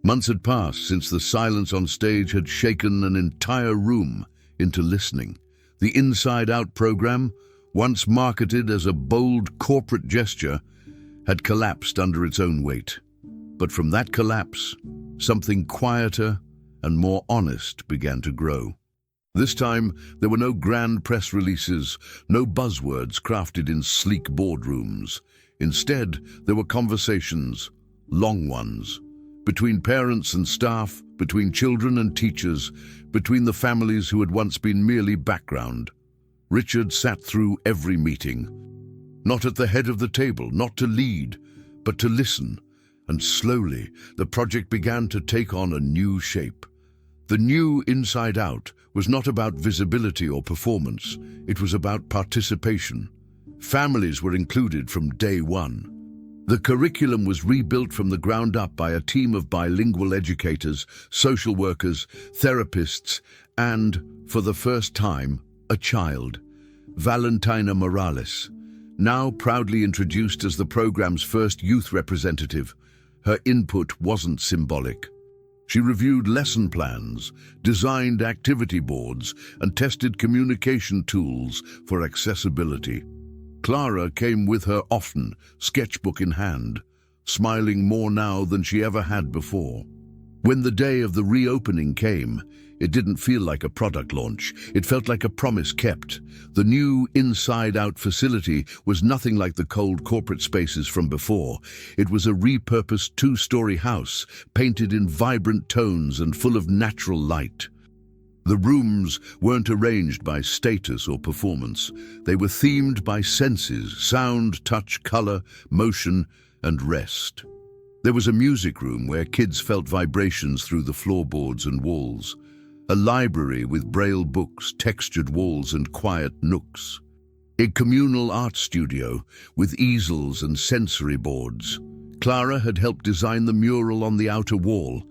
Months had passed since the silence on stage had shaken an entire room into listening. The Inside Out program, once marketed as a bold corporate gesture, had collapsed under its own weight. But from that collapse, something quieter and more honest began to grow. This time, there were no grand press releases, no buzzwords crafted in sleek boardrooms. Instead, there were conversations, long ones, between parents and staff, between children and teachers, between the families who had once been merely background. Richard sat through every meeting, not at the head of the table, not to lead, but to listen. And slowly, the project began to take on a new shape. The new Inside Out was not about visibility or performance. It was about participation. Families were included from day one. The curriculum was rebuilt from the ground up by a team of bilingual educators, social workers, therapists, and, for the first time, a child, Valentina Morales. Now proudly introduced as the program's first youth representative, her input wasn't symbolic. She reviewed lesson plans, designed activity boards, and tested communication tools for accessibility. Clara came with her often, sketchbook in hand, smiling more now than she ever had before. When the day of the reopening came, it didn't feel like a product launch. It felt like a promise kept. The new Inside Out facility was nothing like the cold corporate spaces from before. It was a repurposed two-story house, painted in vibrant tones and full of natural light. The rooms weren't arranged by status or performance. They were themed by senses: sound, touch, color, motion, and rest. There was a music room where kids felt vibrations through the floorboards and walls. A library with braille books, textured walls, and quiet nooks. A communal art studio with easels and sensory boards. Clara had helped design the mural on the outer wall,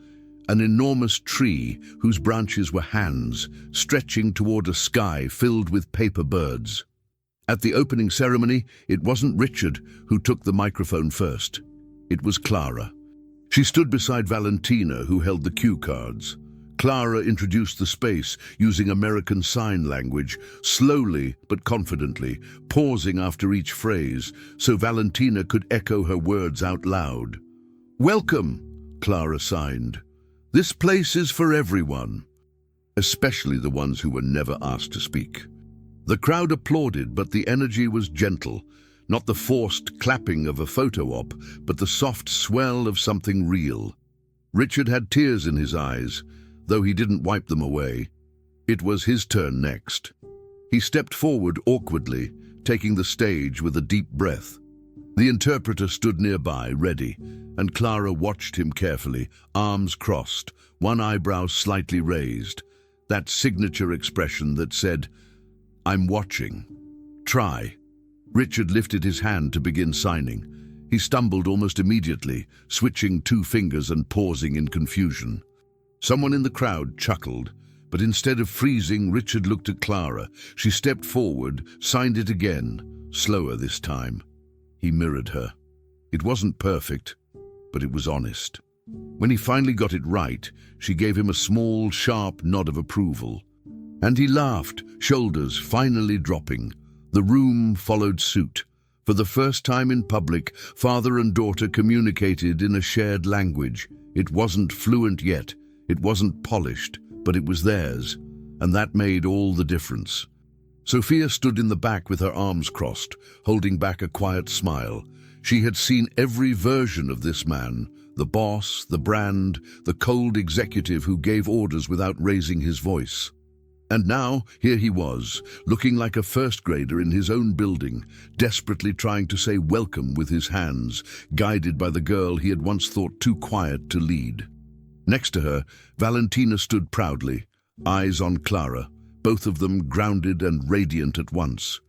an enormous tree whose branches were hands stretching toward a sky filled with paper birds. At the opening ceremony, it wasn't Richard who took the microphone first. It was Clara. She stood beside Valentina, who held the cue cards. Clara introduced the space using American Sign Language, slowly but confidently, pausing after each phrase so Valentina could echo her words out loud. "Welcome," Clara signed. "This place is for everyone," especially the ones who were never asked to speak. The crowd applauded, but the energy was gentle, not the forced clapping of a photo op, but the soft swell of something real. Richard had tears in his eyes, though he didn't wipe them away. It was his turn next. He stepped forward awkwardly, taking the stage with a deep breath. The interpreter stood nearby, ready, and Clara watched him carefully, arms crossed, one eyebrow slightly raised, that signature expression that said, "I'm watching. Try." Richard lifted his hand to begin signing. He stumbled almost immediately, switching two fingers and pausing in confusion. Someone in the crowd chuckled, but instead of freezing, Richard looked at Clara. She stepped forward, signed it again, slower this time. He mirrored her. It wasn't perfect, but it was honest. When he finally got it right, she gave him a small, sharp nod of approval. And he laughed, shoulders finally dropping. The room followed suit. For the first time in public, father and daughter communicated in a shared language. It wasn't fluent yet, it wasn't polished, but it was theirs, and that made all the difference. Sophia stood in the back with her arms crossed, holding back a quiet smile. She had seen every version of this man, the boss, the brand, the cold executive who gave orders without raising his voice. And now, here he was, looking like a first grader in his own building, desperately trying to say welcome with his hands, guided by the girl he had once thought too quiet to lead. Next to her, Valentina stood proudly, eyes on Clara, both of them grounded and radiant at once.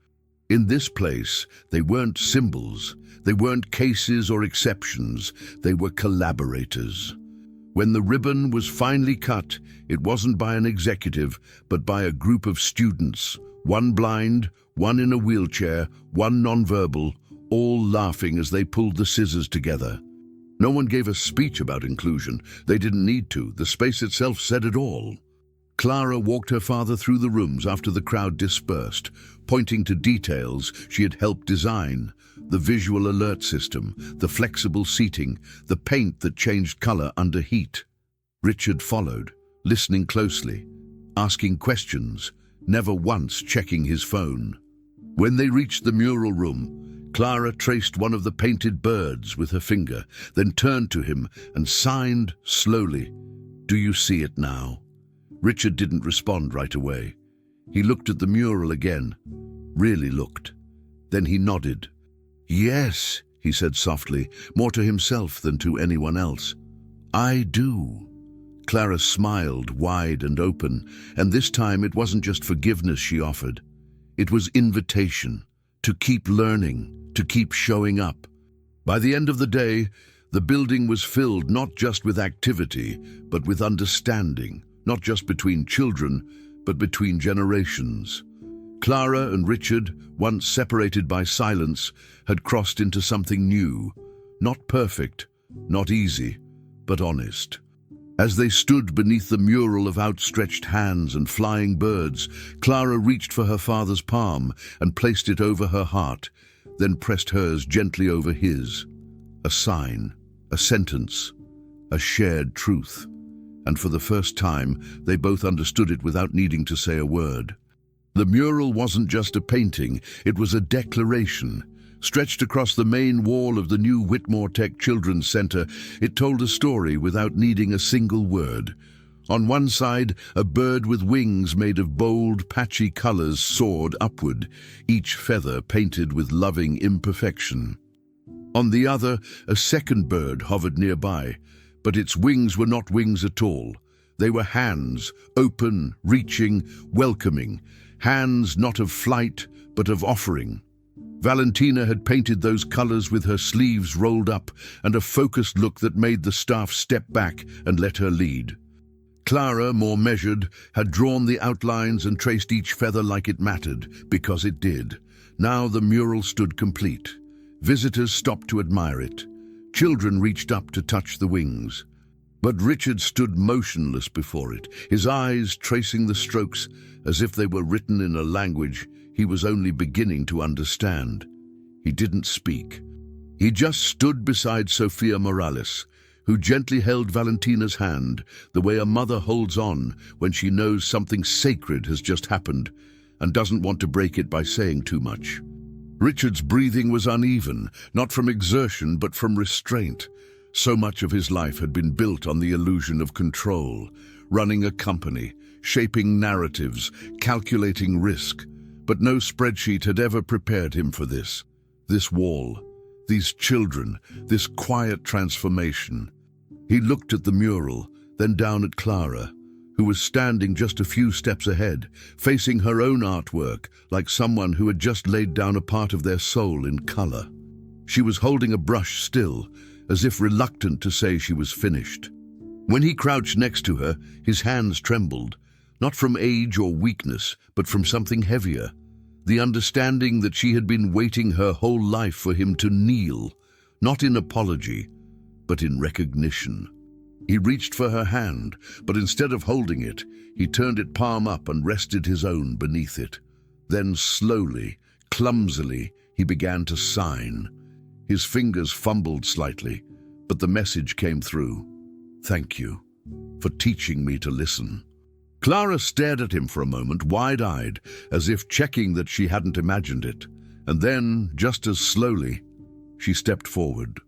In this place, they weren't symbols, they weren't cases or exceptions, they were collaborators. When the ribbon was finally cut, it wasn't by an executive, but by a group of students, one blind, one in a wheelchair, one nonverbal, all laughing as they pulled the scissors together. No one gave a speech about inclusion. They didn't need to. The space itself said it all. Clara walked her father through the rooms after the crowd dispersed, pointing to details she had helped design. The visual alert system, the flexible seating, the paint that changed color under heat. Richard followed, listening closely, asking questions, never once checking his phone. When they reached the mural room, Clara traced one of the painted birds with her finger, then turned to him and signed slowly, "Do you see it now?" Richard didn't respond right away. He looked at the mural again, really looked. Then he nodded. "Yes," he said softly, more to himself than to anyone else. "I do." Clara smiled wide and open, and this time it wasn't just forgiveness she offered. It was invitation to keep learning, to keep showing up. By the end of the day, the building was filled not just with activity, but with understanding, not just between children, but between generations. Clara and Richard, once separated by silence, had crossed into something new, not perfect, not easy, but honest. As they stood beneath the mural of outstretched hands and flying birds, Clara reached for her father's palm and placed it over her heart, then pressed hers gently over his. A sign, a sentence, a shared truth. And for the first time, they both understood it without needing to say a word. The mural wasn't just a painting, it was a declaration. Stretched across the main wall of the new Whitmore Tech Children's Center, it told a story without needing a single word. On one side, a bird with wings made of bold, patchy colors soared upward, each feather painted with loving imperfection. On the other, a second bird hovered nearby, but its wings were not wings at all. They were hands, open, reaching, welcoming. Hands not of flight, but of offering. Valentina had painted those colors with her sleeves rolled up and a focused look that made the staff step back and let her lead. Clara, more measured, had drawn the outlines and traced each feather like it mattered, because it did. Now the mural stood complete. Visitors stopped to admire it. Children reached up to touch the wings. But Richard stood motionless before it, his eyes tracing the strokes as if they were written in a language he was only beginning to understand. He didn't speak. He just stood beside Sofia Morales, who gently held Valentina's hand, the way a mother holds on when she knows something sacred has just happened and doesn't want to break it by saying too much. Richard's breathing was uneven, not from exertion but from restraint. So much of his life had been built on the illusion of control, running a company, shaping narratives, calculating risk. But no spreadsheet had ever prepared him for this. This wall, these children, this quiet transformation. He looked at the mural, then down at Clara, who was standing just a few steps ahead, facing her own artwork like someone who had just laid down a part of their soul in color. She was holding a brush still, as if reluctant to say she was finished. When he crouched next to her, his hands trembled, not from age or weakness, but from something heavier. The understanding that she had been waiting her whole life for him to kneel, not in apology, but in recognition. He reached for her hand, but instead of holding it, he turned it palm up and rested his own beneath it. Then slowly, clumsily, he began to sign. His fingers fumbled slightly, but the message came through. Thank you for teaching me to listen. Clara stared at him for a moment, wide-eyed, as if checking that she hadn't imagined it. And then, just as slowly, she stepped forward.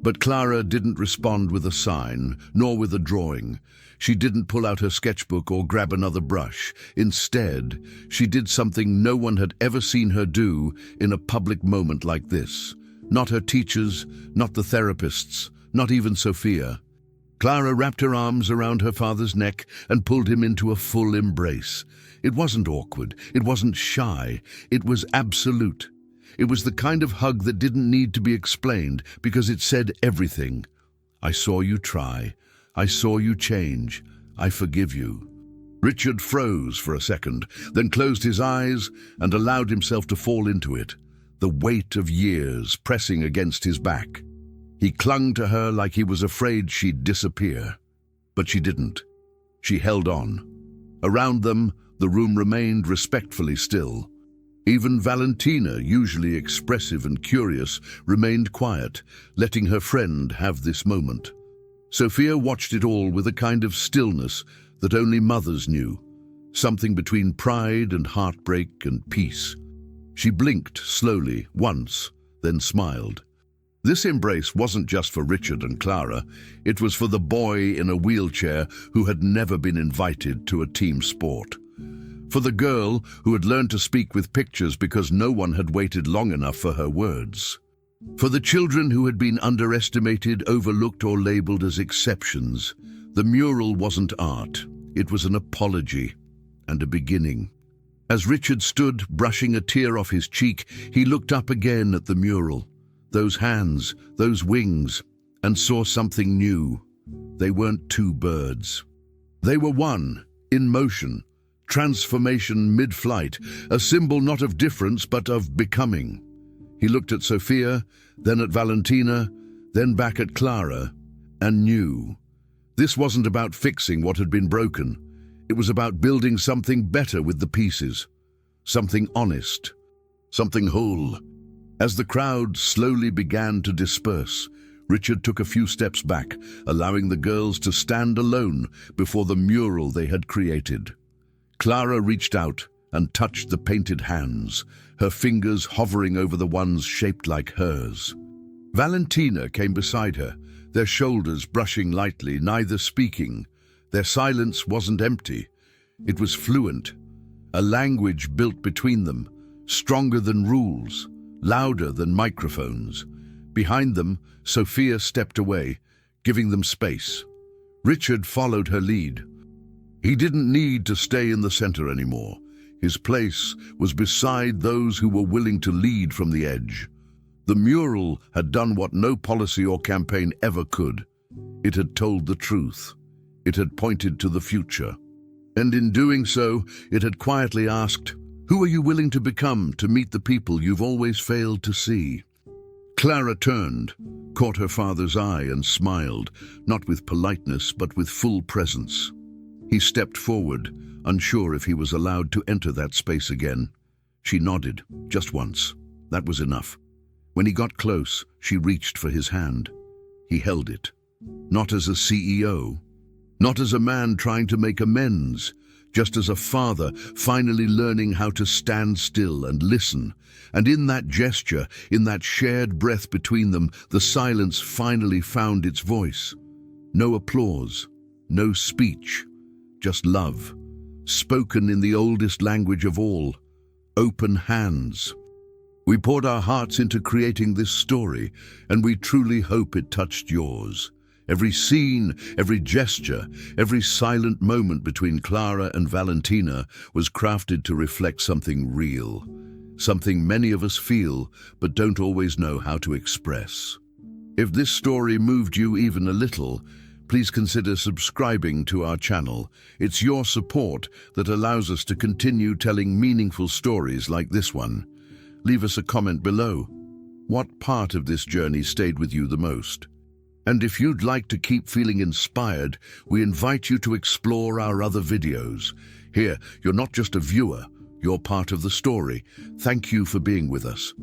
But Clara didn't respond with a sign, nor with a drawing. She didn't pull out her sketchbook or grab another brush. Instead, she did something no one had ever seen her do in a public moment like this. Not her teachers, not the therapists, not even Sophia. Clara wrapped her arms around her father's neck and pulled him into a full embrace. It wasn't awkward, it wasn't shy, it was absolute. It was the kind of hug that didn't need to be explained because it said everything. I saw you try, I saw you change, I forgive you. Richard froze for a second, then closed his eyes and allowed himself to fall into it, the weight of years pressing against his back. He clung to her like he was afraid she'd disappear. But she didn't. She held on. Around them, the room remained respectfully still. Even Valentina, usually expressive and curious, remained quiet, letting her friend have this moment. Sophia watched it all with a kind of stillness that only mothers knew, something between pride and heartbreak and peace. She blinked slowly, once, then smiled. This embrace wasn't just for Richard and Clara, it was for the boy in a wheelchair who had never been invited to a team sport. For the girl who had learned to speak with pictures because no one had waited long enough for her words. For the children who had been underestimated, overlooked, or labeled as exceptions. The mural wasn't art. It was an apology and a beginning. As Richard stood, brushing a tear off his cheek, he looked up again at the mural, those hands, those wings, and saw something new. They weren't two birds. They were one, in motion, transformation mid-flight, a symbol not of difference but of becoming. He looked at Sophia, then at Valentina, then back at Clara, and knew. This wasn't about fixing what had been broken. It was about building something better with the pieces, something honest, something whole. As the crowd slowly began to disperse, Richard took a few steps back, allowing the girls to stand alone before the mural they had created. Clara reached out and touched the painted hands, her fingers hovering over the ones shaped like hers. Valentina came beside her, their shoulders brushing lightly, neither speaking. Their silence wasn't empty. It was fluent, a language built between them, stronger than rules, louder than microphones. Behind them, Sophia stepped away, giving them space. Richard followed her lead. He didn't need to stay in the center anymore. His place was beside those who were willing to lead from the edge. The mural had done what no policy or campaign ever could. It had told the truth. It had pointed to the future. And in doing so, it had quietly asked, "Who are you willing to become to meet the people you've always failed to see?" Clara turned, caught her father's eye and smiled, not with politeness but with full presence. He stepped forward, unsure if he was allowed to enter that space again. She nodded, just once. That was enough. When he got close, she reached for his hand. He held it, not as a CEO, not as a man trying to make amends, just as a father finally learning how to stand still and listen. And in that gesture, in that shared breath between them, the silence finally found its voice. No applause, no speech, just love, spoken in the oldest language of all, open hands. We poured our hearts into creating this story, and we truly hope it touched yours. Every scene, every gesture, every silent moment between Clara and Valentina was crafted to reflect something real, something many of us feel but don't always know how to express. If this story moved you even a little, please consider subscribing to our channel. It's your support that allows us to continue telling meaningful stories like this one. Leave us a comment below. What part of this journey stayed with you the most? And if you'd like to keep feeling inspired, we invite you to explore our other videos. Here, you're not just a viewer, you're part of the story. Thank you for being with us.